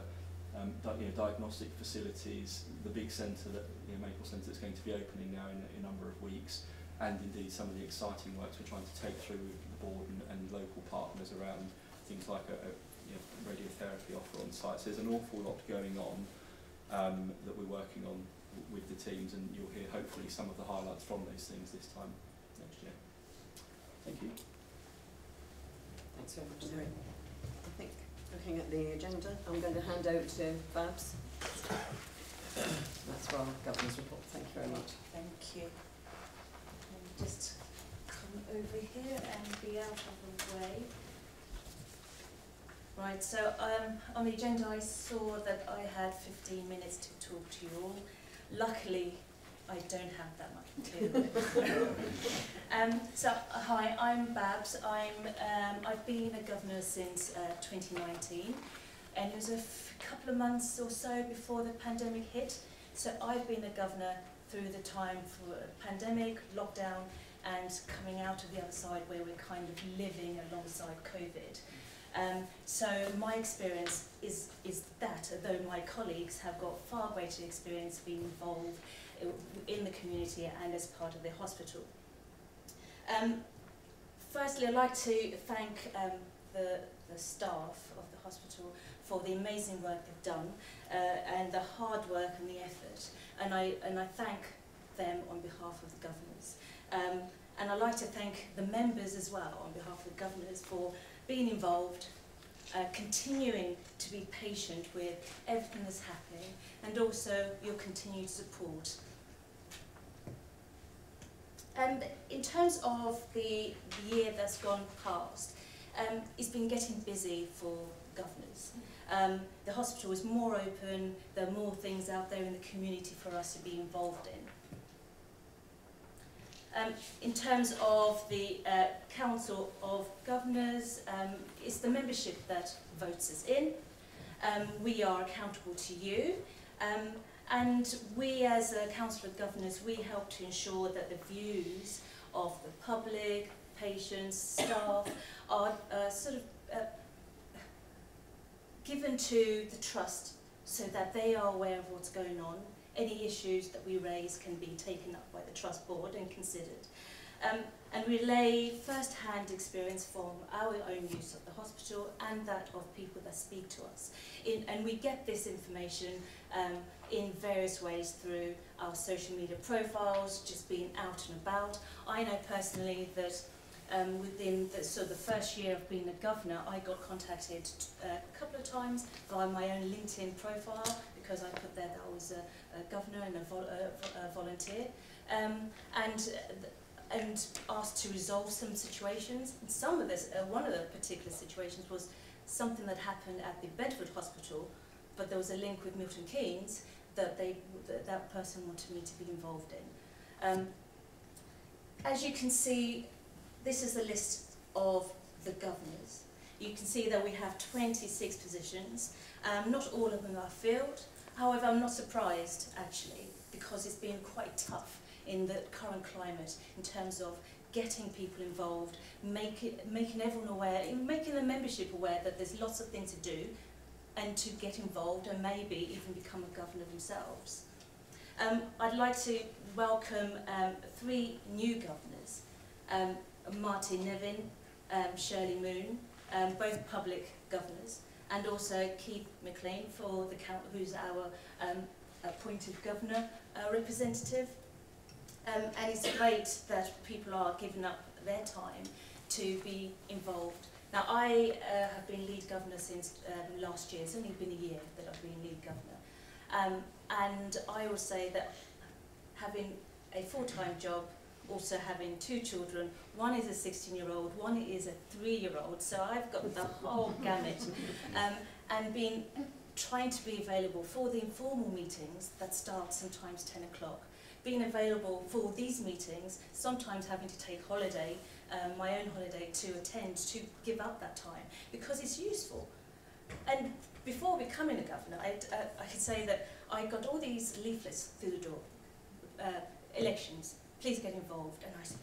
diagnostic facilities, the big centre, that Maple Centre, that's going to be opening now in a number of weeks, and indeed some of the exciting works we're trying to take through with the board and local partners around things like a radiotherapy offer on site. So there's an awful lot going on that we're working on with the teams, and you'll hear hopefully some of the highlights from those things this time next year. Thank you. Thanks very much, Terry. I think, looking at the agenda, I'm going to hand over to Babs. That's for our Governor's report. Thank you very much. Thank you. Just come over here and be out of the way. Right, so on the agenda I saw that I had 15 minutes to talk to you all. Luckily, I don't have that much material. Hi, I'm Babs. I've been a governor since 2019, and it was a couple of months or so before the pandemic hit. So I've been a governor through the time for pandemic, lockdown, and coming out of the other side where we're kind of living alongside COVID. So my experience is that, although my colleagues have got far greater experience being involved in the community and as part of the hospital. Firstly, I'd like to thank the staff of the hospital for the amazing work they've done and the hard work and the effort. And I thank them on behalf of the governors. And I'd like to thank the members as well on behalf of the governors for being involved, continuing to be patient with everything that's happening, and also your continued support. And in terms of the year that's gone past, it's been getting busy for governors. The hospital is more open, there are more things out there in the community for us to be involved in. In terms of the Council of Governors, it's the membership that votes us in. We are accountable to you, and we as a Council of Governors, we help to ensure that the views of the public, patients, staff are given to the trust so that they are aware of what's going on. Any issues that we raise can be taken up by the Trust Board and considered. And relay first-hand experience from our own use of the hospital and that of people that speak to us. And we get this information in various ways through our social media profiles, just being out and about. I know personally that within the first year of being a governor, I got contacted a couple of times via my own LinkedIn profile, because I put there that I was a governor and a volunteer, and asked to resolve some situations. And some of this, one of the particular situations was something that happened at the Bedford Hospital, but there was a link with Milton Keynes that that person wanted me to be involved in. As you can see, this is the list of the governors. You can see that we have 26 positions. Not all of them are filled. However, I'm not surprised, actually, because it's been quite tough in the current climate in terms of getting people involved, making everyone aware, making the membership aware that there's lots of things to do and to get involved and maybe even become a governor themselves. I'd like to welcome 3 new governors, Martin Nevin, Shirley Moon, both public governors, and also Keith McLean, who's our appointed governor representative. And it's great that people are giving up their time to be involved. Now, I have been lead governor since last year. It's only been a year that I've been lead governor. And I will say that having a full-time job, also having 2 children, one is a 16-year-old, one is a 3-year-old, so I've got the whole gamut. And trying to be available for the informal meetings that start sometimes 10 o'clock, being available for these meetings, sometimes having to take holiday, my own holiday, to attend, to give up that time, because it's useful. And before becoming a governor, I could say that I got all these leaflets through the door. Elections, please get involved. And I said,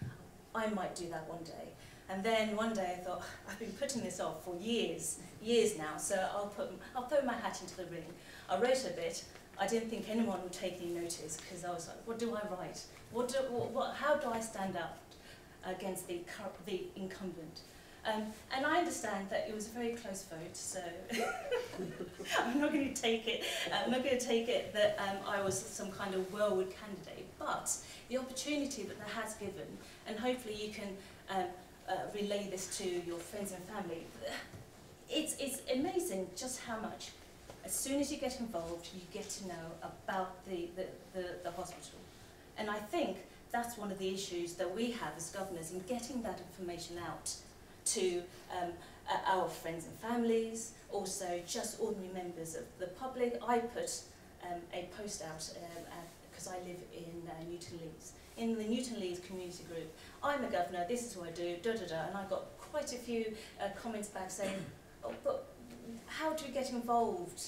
oh, I might do that one day. And then one day I thought, I've been putting this off for years now, so I'll throw my hat into the ring. I wrote a bit. I didn't think anyone would take any notice, because I was like, what do I write? How do I stand up against the incumbent? And I understand that it was a very close vote, so I'm not going to take it. I'm not going to take it that I was some kind of whirlwind candidate, but the opportunity that has given, and hopefully you can relay this to your friends and family. It's amazing just how much, as soon as you get involved, you get to know about the hospital. And I think that's one of the issues that we have as governors in getting that information out to our friends and families, also just ordinary members of the public. I put a post out because I live in Newton Leeds. In the Newton Leeds community group, I'm a governor, this is what I do, and I got quite a few comments back saying, oh, but how do you get involved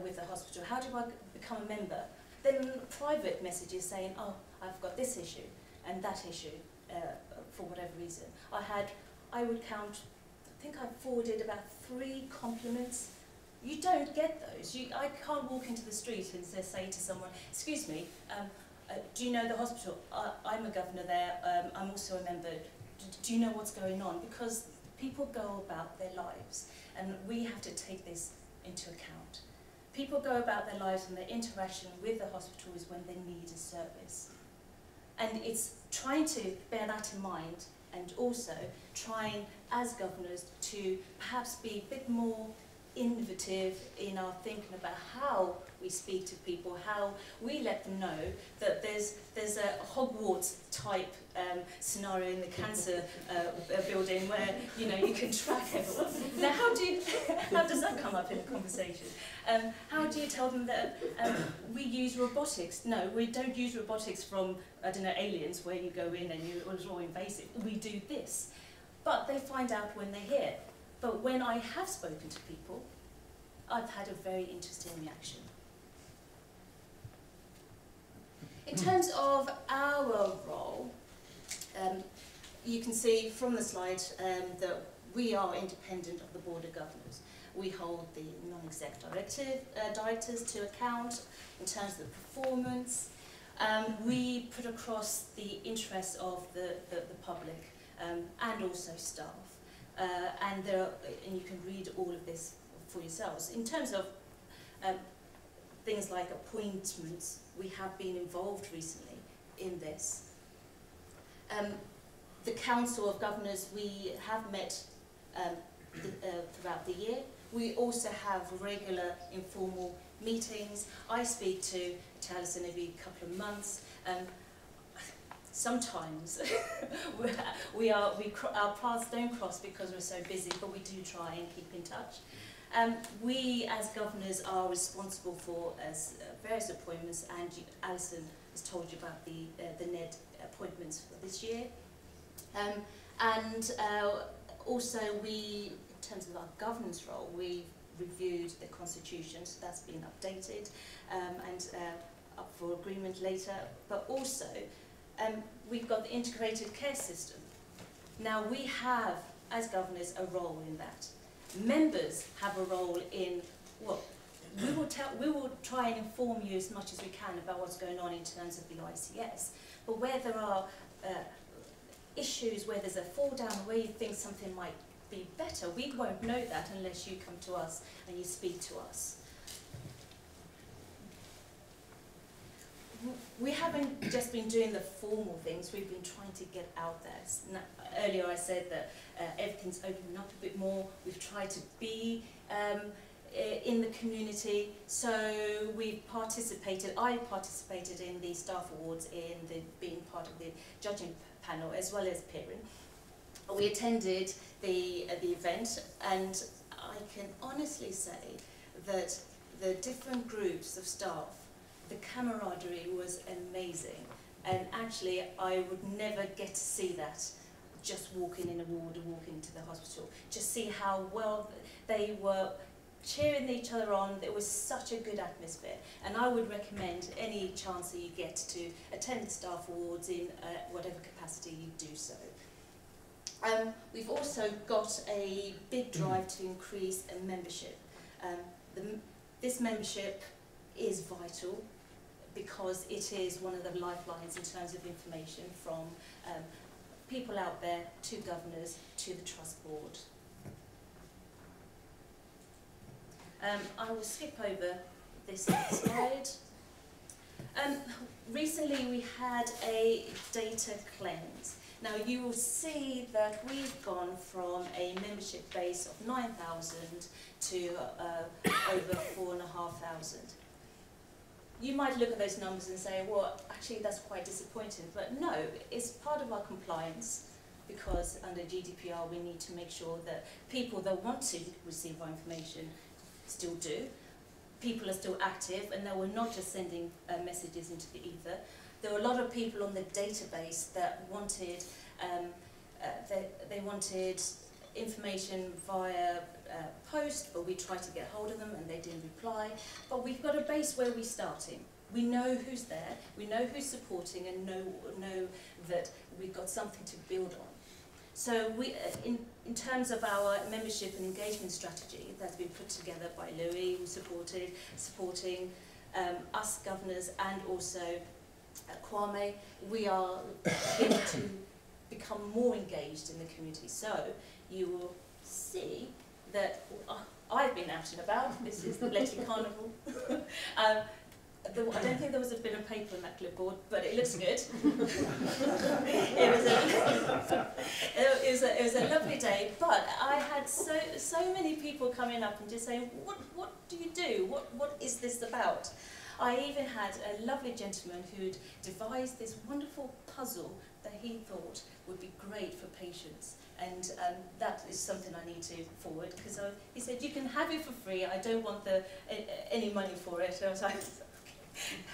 with the hospital? How do I become a member? Then private messages saying, oh, I've got this issue and that issue for whatever reason. I would count, I think I forwarded about 3 compliments. You don't get those. I can't walk into the street and say to someone, excuse me, do you know the hospital? I'm a governor there, I'm also a member. Do you know what's going on? Because people go about their lives, and we have to take this into account. People go about their lives, and their interaction with the hospital is when they need a service. And it's trying to bear that in mind, and also trying, as governors, to perhaps be a bit more innovative in our thinking about how we speak to people, how we let them know that there's a Hogwarts type scenario in the cancer building where you can track everyone. Now how does that come up in a conversation? How do you tell them that we use robotics? No, we don't use robotics from, I don't know, aliens where you go in and it's all invasive. We do this. But they find out when they're here. But when I have spoken to people, I've had a very interesting reaction. In terms of our role, you can see from the slide that we are independent of the Board of Governors. We hold the non-exec directors to account in terms of the performance. We put across the interests of the public and also staff. And you can read all of this for yourselves. In terms of things like appointments, we have been involved recently in this. The Council of Governors, we have met throughout the year. We also have regular informal meetings. I speak to Alison every couple of months. Sometimes our paths don't cross because we're so busy, but we do try and keep in touch. We as governors are responsible for various appointments, and Alison has told you about the NED appointments for this year. Also we, in terms of our governance role, we reviewed the Constitution, so that's been updated and up for agreement later, but also we've got the integrated care system. Now we have, as governors, a role in that. Members have a role in, well, we will try and inform you as much as we can about what's going on in terms of the ICS, but where there are issues, where there's a fall down, where you think something might be better, we won't know that unless you come to us and you speak to us. We haven't just been doing the formal things, we've been trying to get out there. Earlier I said that everything's opening up a bit more. We've tried to be in the community, so I participated in the staff awards, being part of the judging panel as well as peering. We attended the event, and I can honestly say that the different groups of staff, the camaraderie was amazing, and actually I would never get to see that just walking in a ward or walking into the hospital. Just see how well they were cheering each other on. It was such a good atmosphere, and I would recommend any chance that you get to attend the staff awards in whatever capacity you do so. We've also got a big drive to increase membership. This membership is vital because it is one of the lifelines in terms of information from people out there to governors to the trust board. I will skip over this slide. Recently we had a data cleanse. Now you will see that we've gone from a membership base of 9,000 to over 4,500. You might look at those numbers and say, well, actually that's quite disappointing, but no, it's part of our compliance, because under GDPR we need to make sure that people that want to receive our information still do. People are still active, and that we're not just sending messages into the ether. There were a lot of people on the database that wanted, they wanted information via post, but we tried to get hold of them and they didn't reply. But we've got a base where we're starting. We know who's there, we know who's supporting, and know that we've got something to build on. So we, in terms of our membership and engagement strategy that's been put together by Louis, who's supporting us governors, and also Kwame, we are beginning to become more engaged in the community. So you will see that I've been out and about. This is the Letty Carnival. I don't think there was a bit of paper on that clipboard, but it looks good. it was a lovely day, but I had so many people coming up and just saying, what do you do? What is this about? I even had a lovely gentleman who'd devised this wonderful puzzle that he thought would be great for patients. And that is something I need to forward, because he said, you can have it for free, I don't want any money for it. And I was like,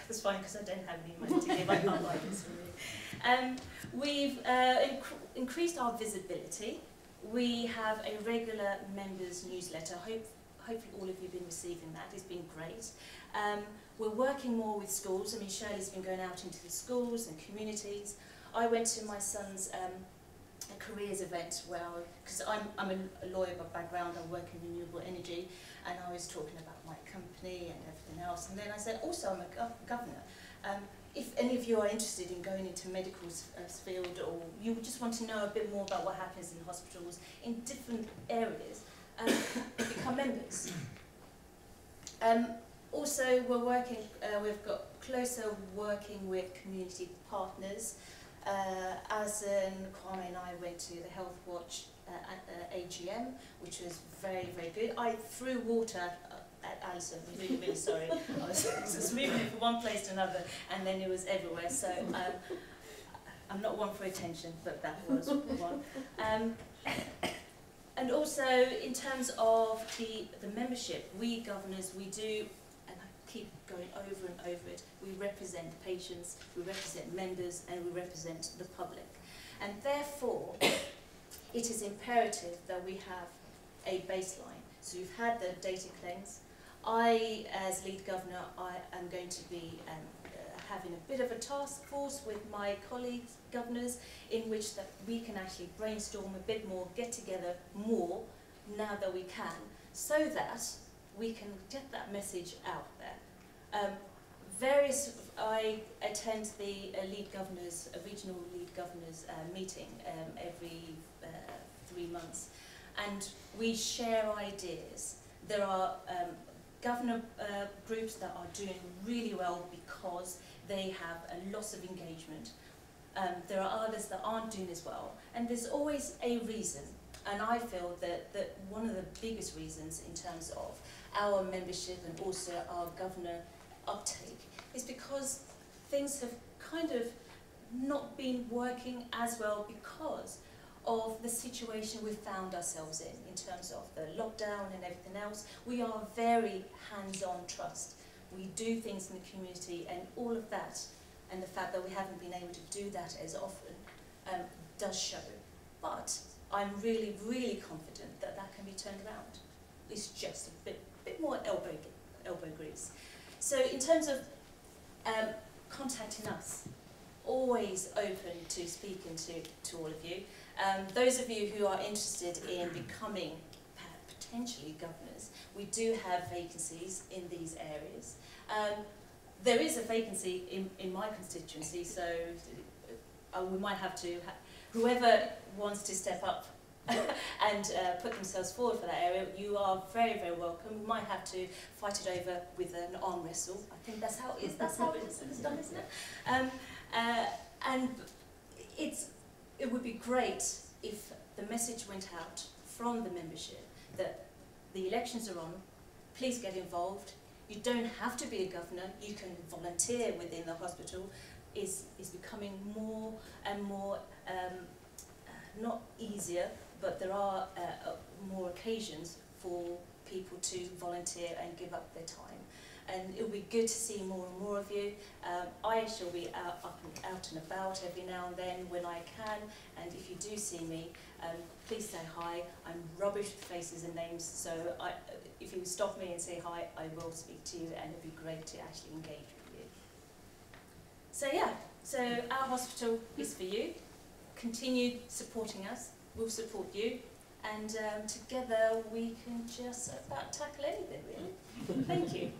that's fine, because I don't have any money to give, I can't buy this for you. We've increased our visibility. We have a regular members newsletter. Hopefully all of you have been receiving that. It's been great. We're working more with schools. I mean, Shirley's been going out into the schools and communities. I went to my son's a careers event where, because I'm a lawyer by background, I work in renewable energy, and I was talking about my company and everything else. And then I said, also I'm a governor. If any of you are interested in going into medical field, or you just want to know a bit more about what happens in hospitals in different areas, become members. Also, we're working, we've got closer working with community partners. As Kwame and I went to the Health Watch at AGM, which was very, very good. I threw water at Alison, I'm really, really sorry. I was just moving it from one place to another, and then it was everywhere. So I'm not one for attention, but that was one. And also, in terms of the membership, we governors, we do, and I keep going over and over it, we represent patients, we represent members, and we represent the public. And therefore, it is imperative that we have a baseline. So we've had the data cleanse. I, as lead governor, I am going to be having a bit of a task force with my colleagues, governors, in which that we can actually brainstorm a bit more, get together more now that we can, so that we can get that message out there. I attend the regional lead governors meeting every 3 months, and we share ideas. There are governor groups that are doing really well because they have a loss of engagement. There are others that aren't doing as well, and there's always a reason. And I feel that one of the biggest reasons in terms of our membership and also our governor uptake is because things have kind of not been working as well because of the situation we found ourselves in terms of the lockdown and everything else. We are very hands-on trust. We do things in the community, and all of that, and the fact that we haven't been able to do that as often, does show. But I'm really, really confident that that can be turned around. It's just a bit more elbow grease. So in terms of contacting us, always open to speaking to all of you. Those of you who are interested in becoming potentially governors, we do have vacancies in these areas. There is a vacancy in my constituency, so we might have to, whoever wants to step up and put themselves forward for that area, you are very, very welcome. We might have to fight it over with an arm wrestle. I think that's how it is. That's how it's done, isn't it? And it would be great if the message went out from the membership that the elections are on, please get involved. You don't have to be a governor, you can volunteer within the hospital. Is becoming more and more, not easier, but there are more occasions for people to volunteer and give up their time. And it will be good to see more and more of you. I shall be out and about every now and then when I can, and if you do see me, please say hi. I'm rubbish with faces and names, so if you stop me and say hi, I will speak to you, and it'd be great to actually engage with you. So yeah, so our hospital is for you. Continue supporting us, we'll support you, and together we can just about tackle anything, really. Thank you.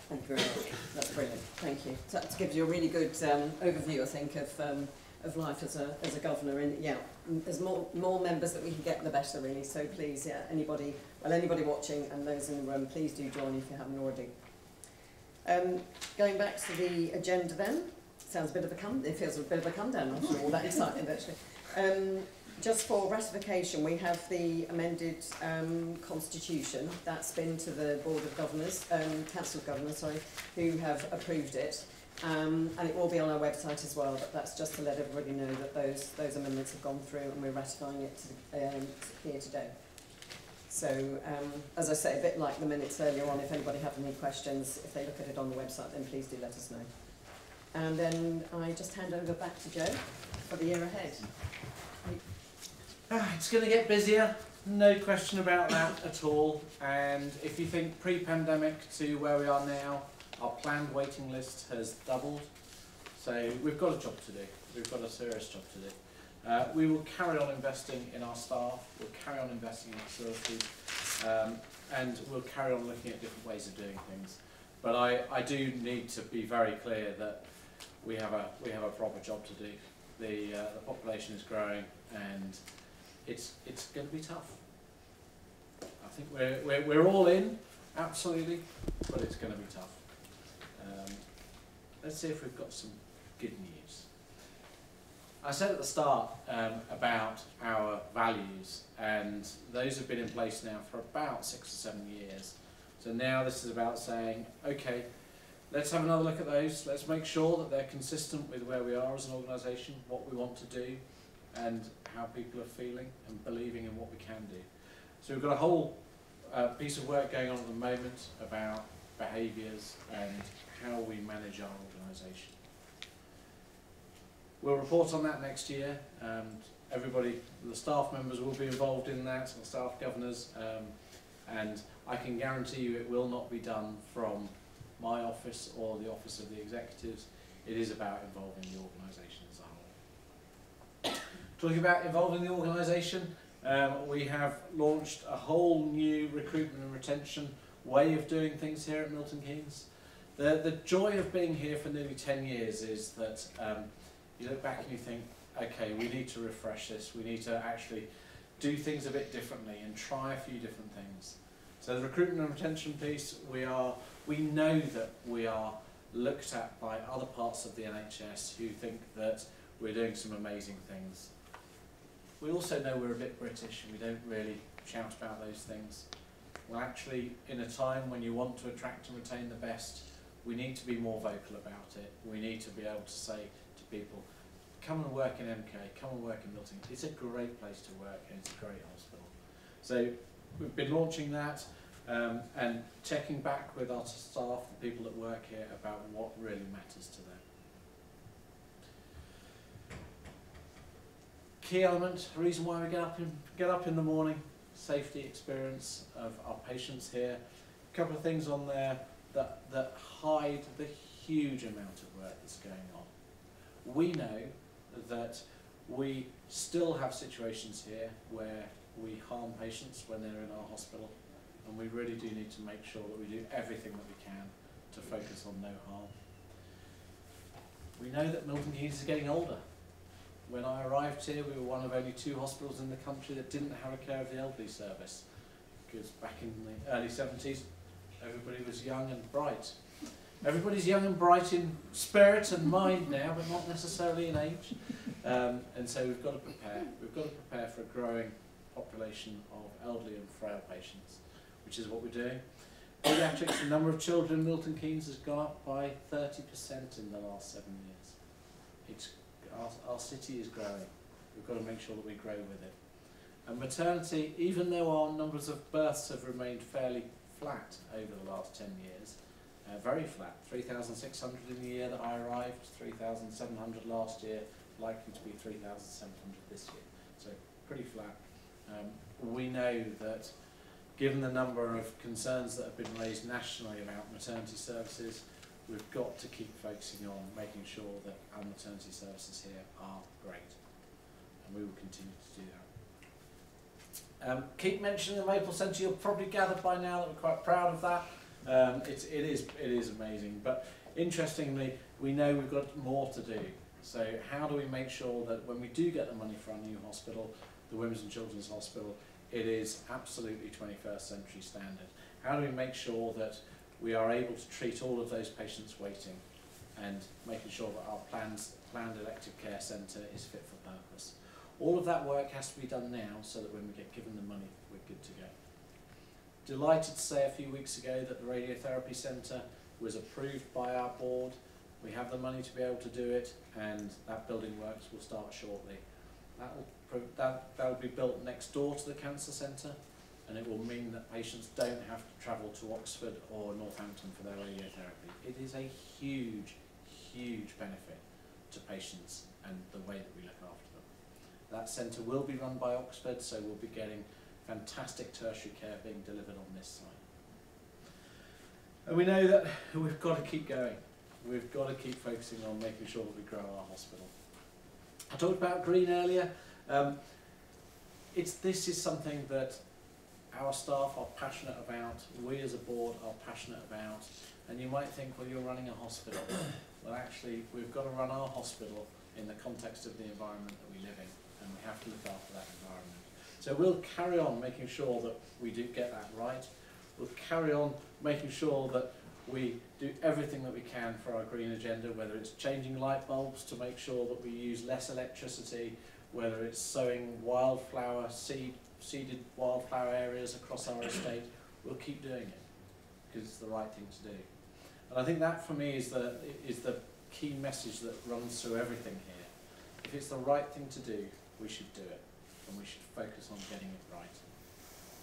Thank you very much. That's brilliant. Thank you. So that gives you a really good overview, I think, of life as a governor. And yeah, there's more members that we can get, the better, really. So please, yeah, anybody watching and those in the room, please do join if you haven't already. Going back to the agenda, then sounds a bit of a it feels a bit of a come down after all that excitement, actually. Just for ratification, we have the amended constitution that's been to the Board of Governors, Council of Governors, sorry, who have approved it, and it will be on our website as well. But that's just to let everybody know that those amendments have gone through and we're ratifying it here today. So, as I say, a bit like the minutes earlier on, if anybody have any questions, if they look at it on the website, then please do let us know. And then I just hand over back to Joe for the year ahead. It's going to get busier, no question about that at all. And if you think pre-pandemic to where we are now, our planned waiting list has doubled. So we've got a job to do. We've got a serious job to do. We will carry on investing in our staff, we'll carry on investing in facilities, and we'll carry on looking at different ways of doing things. But I do need to be very clear that we have a proper job to do. The population is growing, and it's going to be tough. I think we're all in, absolutely, but it's going to be tough. Let's see if we've got some good news. I said at the start about our values, and those have been in place now for about 6 or 7 years. So now this is about saying, okay, let's have another look at those. Let's make sure that they're consistent with where we are as an organisation, what we want to do, and how people are feeling and believing in what we can do. So we've got a whole piece of work going on at the moment about behaviours and how we manage our organisation. We'll report on that next year, and everybody, the staff members will be involved in that, the staff governors, and I can guarantee you it will not be done from my office or the office of the executives. It is about involving the organisation as a whole. Talking about involving the organisation, we have launched a whole new recruitment and retention way of doing things here at Milton Keynes. The joy of being here for nearly 10 years is that you look back and you think, okay, we need to refresh this, we need to actually do things a bit differently and try a few different things. So the recruitment and retention piece, we know that we are looked at by other parts of the NHS who think that we're doing some amazing things. We also know we're a bit British and we don't really shout about those things. Well, actually, in a time when you want to attract and retain the best, we need to be more vocal about it. We need to be able to say to people, come and work in MK, come and work in Milton. It's a great place to work and it's a great hospital. So we've been launching that. and checking back with our staff, the people that work here, about what really matters to them. Key element, the reason why we get up in the morning, safety experience of our patients here. A couple of things on there that hide the huge amount of work that's going on. We know that we still have situations here where we harm patients when they're in our hospital, and we really do need to make sure that we do everything that we can to focus on no harm. We know that Milton Keynes is getting older. When I arrived here, we were one of only 2 hospitals in the country that didn't have a care of the elderly service, because back in the early 70s, everybody was young and bright. Everybody's young and bright in spirit and mind now, but not necessarily in age. And so we've got to prepare. We've got to prepare for a growing population of elderly and frail patients, which is what we're doing. Pediatrics, the number of children in Milton Keynes has gone up by 30% in the last 7 years. Our city is growing. We've got to make sure that we grow with it. And maternity, even though our numbers of births have remained fairly flat over the last 10 years, very flat, 3,600 in the year that I arrived, 3,700 last year, likely to be 3,700 this year. So pretty flat. We know that given the number of concerns that have been raised nationally about maternity services, we've got to keep focusing on making sure that our maternity services here are great, and we will continue to do that. Keep mentioning the Maple Centre. You'll probably gathered by now that we're quite proud of that. It is amazing, but interestingly, we know we've got more to do. So how do we make sure that when we do get the money for our new hospital, the Women's and Children's Hospital, it is absolutely 21st century standard? How do we make sure that we are able to treat all of those patients waiting, and making sure that our planned elective care centre is fit for purpose? All of that work has to be done now, so that when we get given the money, we're good to go. Delighted to say a few weeks ago that the radiotherapy centre was approved by our board. We have the money to be able to do it, and that building works will start shortly. That will be built next door to the cancer centre, and it will mean that patients don't have to travel to Oxford or Northampton for their radiotherapy. It is a huge, huge benefit to patients and the way that we look after them. That centre will be run by Oxford, so we'll be getting fantastic tertiary care being delivered on this site. And we know that we've got to keep going. We've got to keep focusing on making sure that we grow our hospital. I talked about green earlier. This is something that our staff are passionate about, we as a board are passionate about, and you might think, well, you're running a hospital. Well, actually, we've got to run our hospital in the context of the environment that we live in, and we have to look after that environment. So we'll carry on making sure that we do get that right. We'll carry on making sure that we do everything that we can for our green agenda, whether it's changing light bulbs to make sure that we use less electricity, whether it's sowing wildflower, seeded wildflower areas across our estate. We'll keep doing it because it's the right thing to do. And I think that for me is the key message that runs through everything here. If it's the right thing to do, we should do it, and we should focus on getting it right.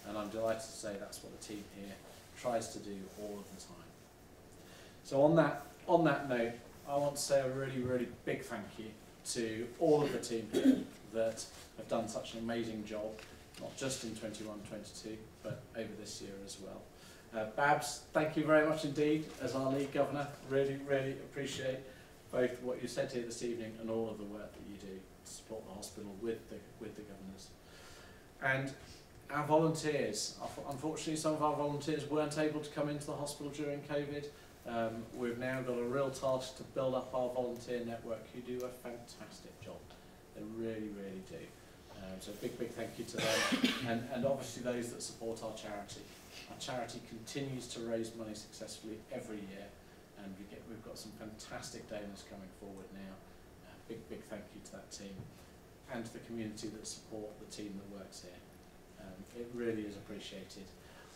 And I'm delighted to say that's what the team here tries to do all of the time. So on that note, I want to say a really, really big thank you to all of the team here that have done such an amazing job, not just in 21-22, but over this year as well. Babs, thank you very much indeed as our lead governor. Really, really appreciate both what you said here this evening and all of the work that you do to support the hospital with the governors. And our volunteers, unfortunately some of our volunteers weren't able to come into the hospital during COVID. We've now got a real task to build up our volunteer network who do a fantastic job. They really, really do. So big, big thank you to them, and obviously those that support our charity. Our charity continues to raise money successfully every year, and we've got some fantastic donors coming forward now. Big, big thank you to that team, and to the community that support the team that works here. It really is appreciated.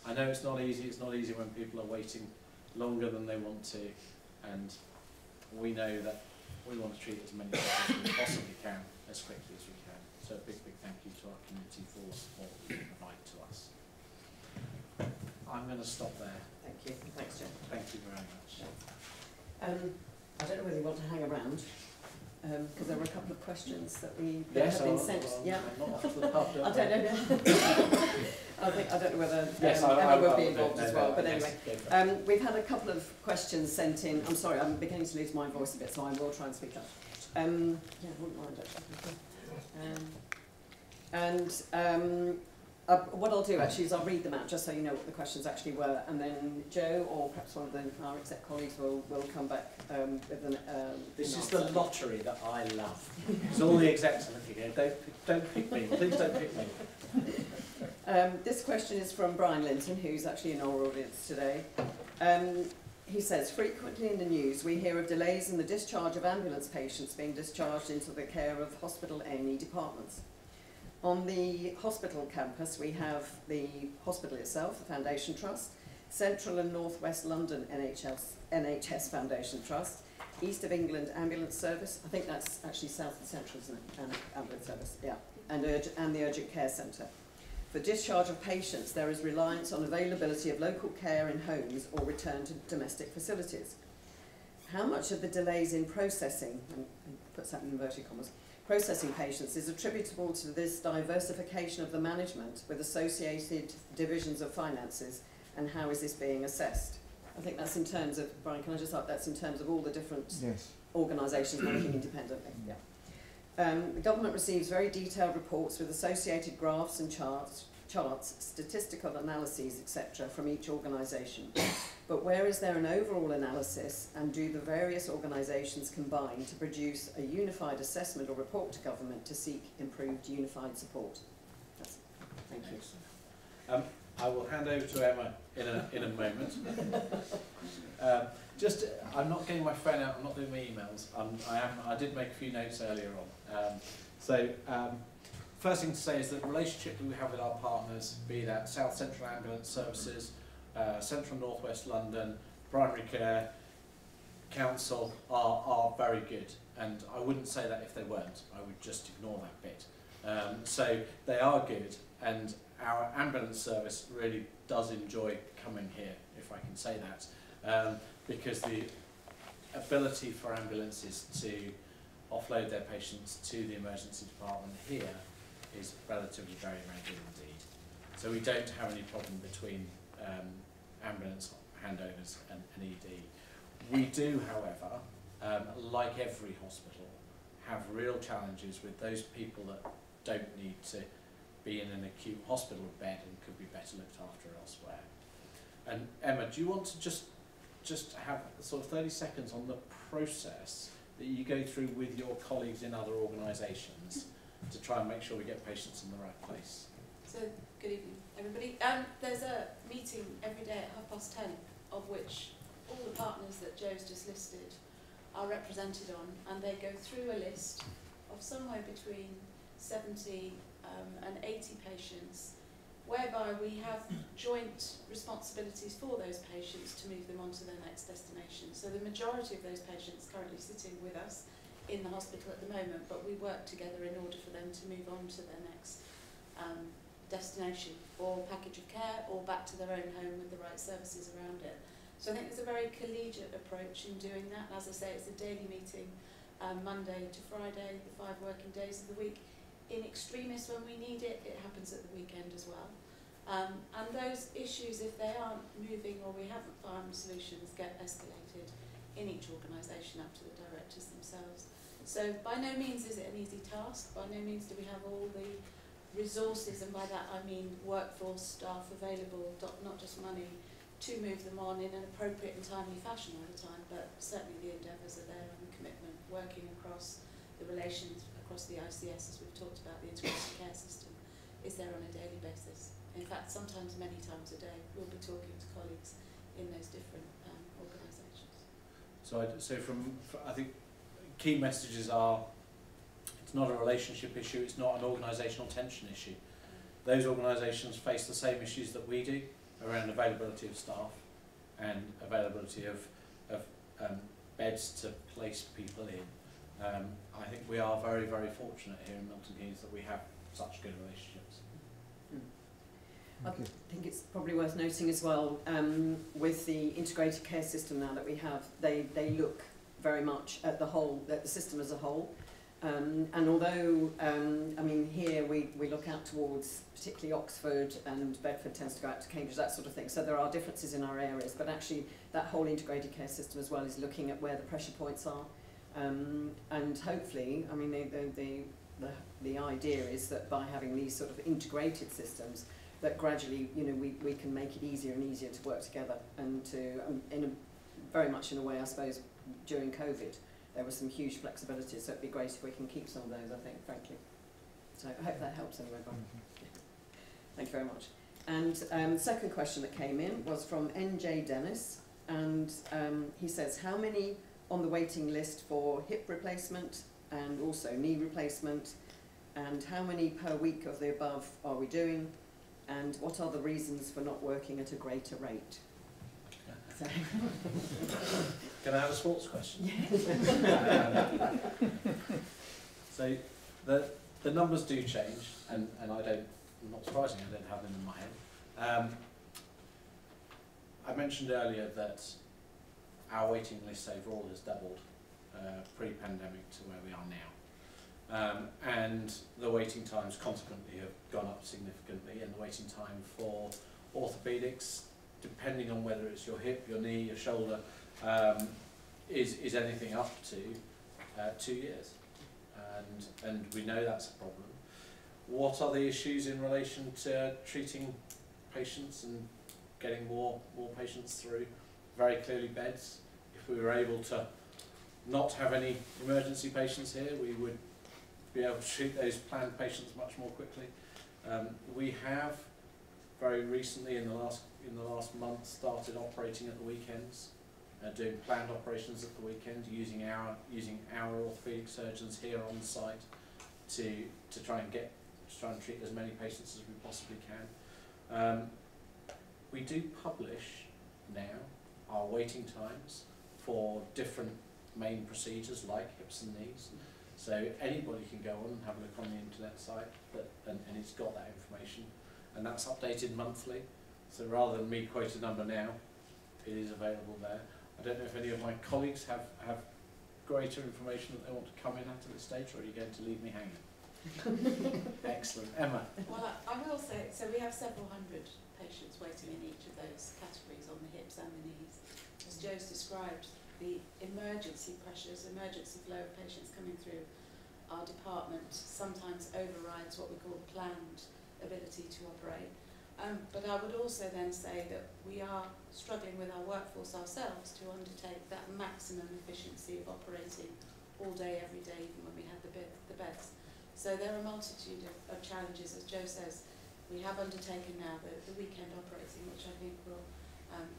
I know it's not easy when people are waiting longer than they want to, and we know that we want to treat as many people as we possibly can, as quickly as we can. So a big, big thank you to our community for the support that you provide to us. I'm going to stop there. Thank you. Thanks, Joe. Thank you very much. I don't know whether you want to hang around, because there were a couple of questions that Yes, have been sent. Yeah. I'm not off to the pub, I don't know. I don't know whether yes, Emma will be will involved as well. But yes, anyway, we've had a couple of questions sent in. I'm sorry, I'm beginning to lose my voice a bit, so I will try and speak up. Yeah, I wouldn't mind actually. What I'll do actually is I'll read them out just so you know what the questions actually were, and then Joe or perhaps one of our exec colleagues will come back with an. This is the lottery that I love. It's all the execs are looking at. Don't pick me. Please don't pick me. This question is from Brian Linton, who's actually in our audience today. He says, frequently in the news we hear of delays in the discharge of ambulance patients being discharged into the care of hospital A&E departments. On the hospital campus we have the hospital itself, the Foundation Trust, Central and North West London NHS Foundation Trust, East of England Ambulance Service, I think that's actually South and Central, isn't it? Ambulance Service, yeah, and the Urgent Care Centre. For discharge of patients, there is reliance on availability of local care in homes or return to domestic facilities. How much of the delays in processing, and puts that in inverted commas, processing patients is attributable to this diversification of the management with associated divisions of finances, and how is this being assessed? I think that's in terms of, Brian, can I just add, that's in terms of all the different organisations working independently. Yeah. The government receives very detailed reports with associated graphs and charts, statistical analyses, etc. from each organisation. But where is there an overall analysis, and do the various organisations combine to produce a unified assessment or report to government to seek improved unified support? Thank you. I will hand over to Emma in a moment. I'm not getting my phone out, I'm not doing my emails. I did make a few notes earlier on. First thing to say is that the relationship that we have with our partners, be that South Central Ambulance Services, Central North West London, Primary Care, Council, are very good. And I wouldn't say that if they weren't, I would just ignore that bit. So they are good, and our ambulance service really does enjoy coming here, if I can say that. Because the ability for ambulances to offload their patients to the emergency department here is relatively very regular indeed. So we don't have any problem between ambulance handovers and ED. We do, however, like every hospital, have real challenges with those people that don't need to be in an acute hospital bed and could be better looked after elsewhere. And Emma, do you want to just have sort of 30 seconds on the process that you go through with your colleagues in other organisations to try and make sure we get patients in the right place? So, good evening, everybody. There's a meeting every day at 10:30, of which all the partners that Joe's just listed are represented on, and they go through a list of somewhere between 70 and 80 patients, whereby we have joint responsibilities for those patients to move them on to their next destination. So the majority of those patients currently sitting with us in the hospital at the moment, but we work together in order for them to move on to their next destination or package of care, or back to their own home with the right services around it. So I think there's a very collegiate approach in doing that. As I say, it's a daily meeting, Monday to Friday, the 5 working days of the week. In extremis, when we need it, it happens at the weekend as well. And those issues, if they aren't moving or we haven't found solutions, get escalated in each organisation up to the directors themselves. So by no means is it an easy task, by no means do we have all the resources, and by that I mean workforce, staff available, not just money, to move them on in an appropriate and timely fashion all the time, but certainly the endeavours are there and the commitment, working across the relations, across the ICS, as we've talked about, the integrated care system, is there on a daily basis. In fact, sometimes many times a day, we'll be talking to colleagues in those different organisations. So I think key messages are, it's not a relationship issue, it's not an organisational tension issue. Those organisations face the same issues that we do around availability of staff and availability of beds to place people in. I think we are very, very fortunate here in Milton Keynes that we have such good relationships. I think it's probably worth noting as well, with the integrated care system now that we have, they look very much at the system as a whole. And although, I mean, here we look out towards particularly Oxford, and Bedford tends to go out to Cambridge, that sort of thing. So there are differences in our areas, but actually that whole integrated care system as well is looking at where the pressure points are. And hopefully, I mean, the idea is that by having these sort of integrated systems, that gradually, you know, we can make it easier and easier to work together, and to, very much in a way, I suppose, during COVID, there was some huge flexibility, so it'd be great if we can keep some of those, I think, frankly. So I hope that helps anyway, Brian. Thank you very much. And second question that came in was from NJ Dennis, and he says, how many on the waiting list for hip replacement and also knee replacement, and how many per week of the above are we doing, and what are the reasons for not working at a greater rate? So. Can I have a sports question? So the numbers do change, and not surprisingly, I don't have them in my head. I mentioned earlier that our waiting list overall has doubled pre-pandemic to where we are now. And the waiting times consequently have gone up significantly, and the waiting time for orthopaedics, depending on whether it's your hip, your knee, your shoulder, is anything up to 2 years. And we know that's a problem. What are the issues in relation to treating patients and getting more patients through? Very clearly beds. If we were able to not have any emergency patients here, we would be able to treat those planned patients much more quickly. We have very recently, in the last month, started operating at the weekends, doing planned operations at the weekend, using our orthopaedic surgeons here on site to try and treat as many patients as we possibly can. We do publish now our waiting times for different main procedures like hips and knees. So anybody can go on and have a look on the internet site, and it's got that information, and that's updated monthly. So rather than me quote a number now, it is available there. I don't know if any of my colleagues have greater information that they want to come in at this stage, or are you going to leave me hanging? Excellent. Emma? Well, I will say, so we have several hundred patients waiting in each of those categories, on the hips and the knees. As Joe's described, the emergency pressures, emergency flow of patients coming through our department sometimes overrides what we call planned ability to operate. But I would also then say that we are struggling with our workforce ourselves to undertake that maximum efficiency of operating all day, every day, even when we have the beds. So there are a multitude of challenges, as Joe says. We have undertaken now the weekend operating, which I think will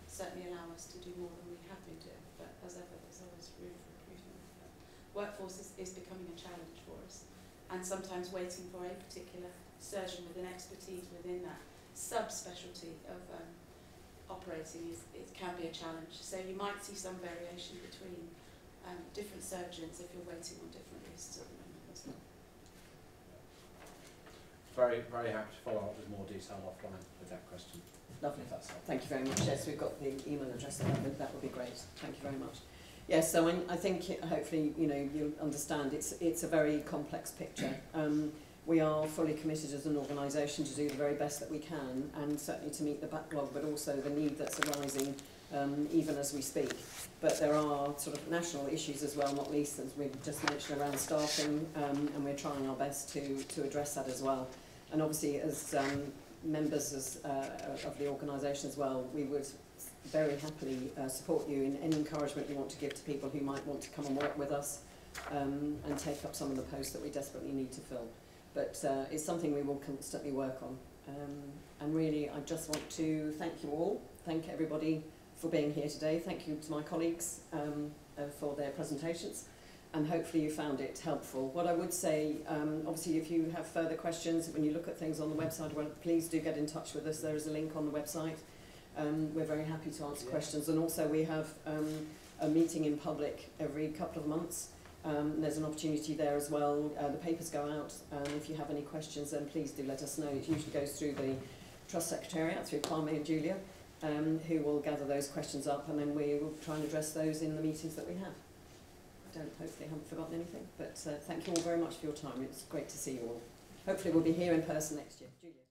certainly allow us to do more than we have been doing. But as ever, there's always room for improvement. Workforce is becoming a challenge for us, and sometimes waiting for a particular surgeon with an expertise within that subspecialty of operating it can be a challenge. So you might see some variation between different surgeons if you're waiting on different lists at the moment as well. Very, very happy to follow up with more detail offline with that question. Lovely. If that's helpful. Thank you very much. Yes, we've got the email address there, but that would be great. Thank you very much. Yes, so I think hopefully you'll understand it's a very complex picture. We are fully committed as an organisation to do the very best that we can, and certainly to meet the backlog, but also the need that's arising even as we speak. But there are sort of national issues as well, not least, as we've just mentioned, around staffing, and we're trying our best to address that as well. And obviously, as members of the organisation as well, we would very happily support you in any encouragement you want to give to people who might want to come and work with us and take up some of the posts that we desperately need to fill. But it's something we will constantly work on. And really, I just want to thank you all, thank everybody for being here today. Thank you to my colleagues for their presentations, and hopefully you found it helpful. What I would say, obviously, if you have further questions, when you look at things on the website, well, please do get in touch with us. There is a link on the website. We're very happy to answer questions, and also we have a meeting in public every couple of months. There's an opportunity there as well. The papers go out. If you have any questions, then please do let us know. It usually goes through Trust Secretariat through Kwame and Julia, who will gather those questions up, and then we will try and address those in the meetings that we have. Hopefully I haven't forgotten anything, but thank you all very much for your time. It's great to see you all. Hopefully we'll be here in person next year. Julia.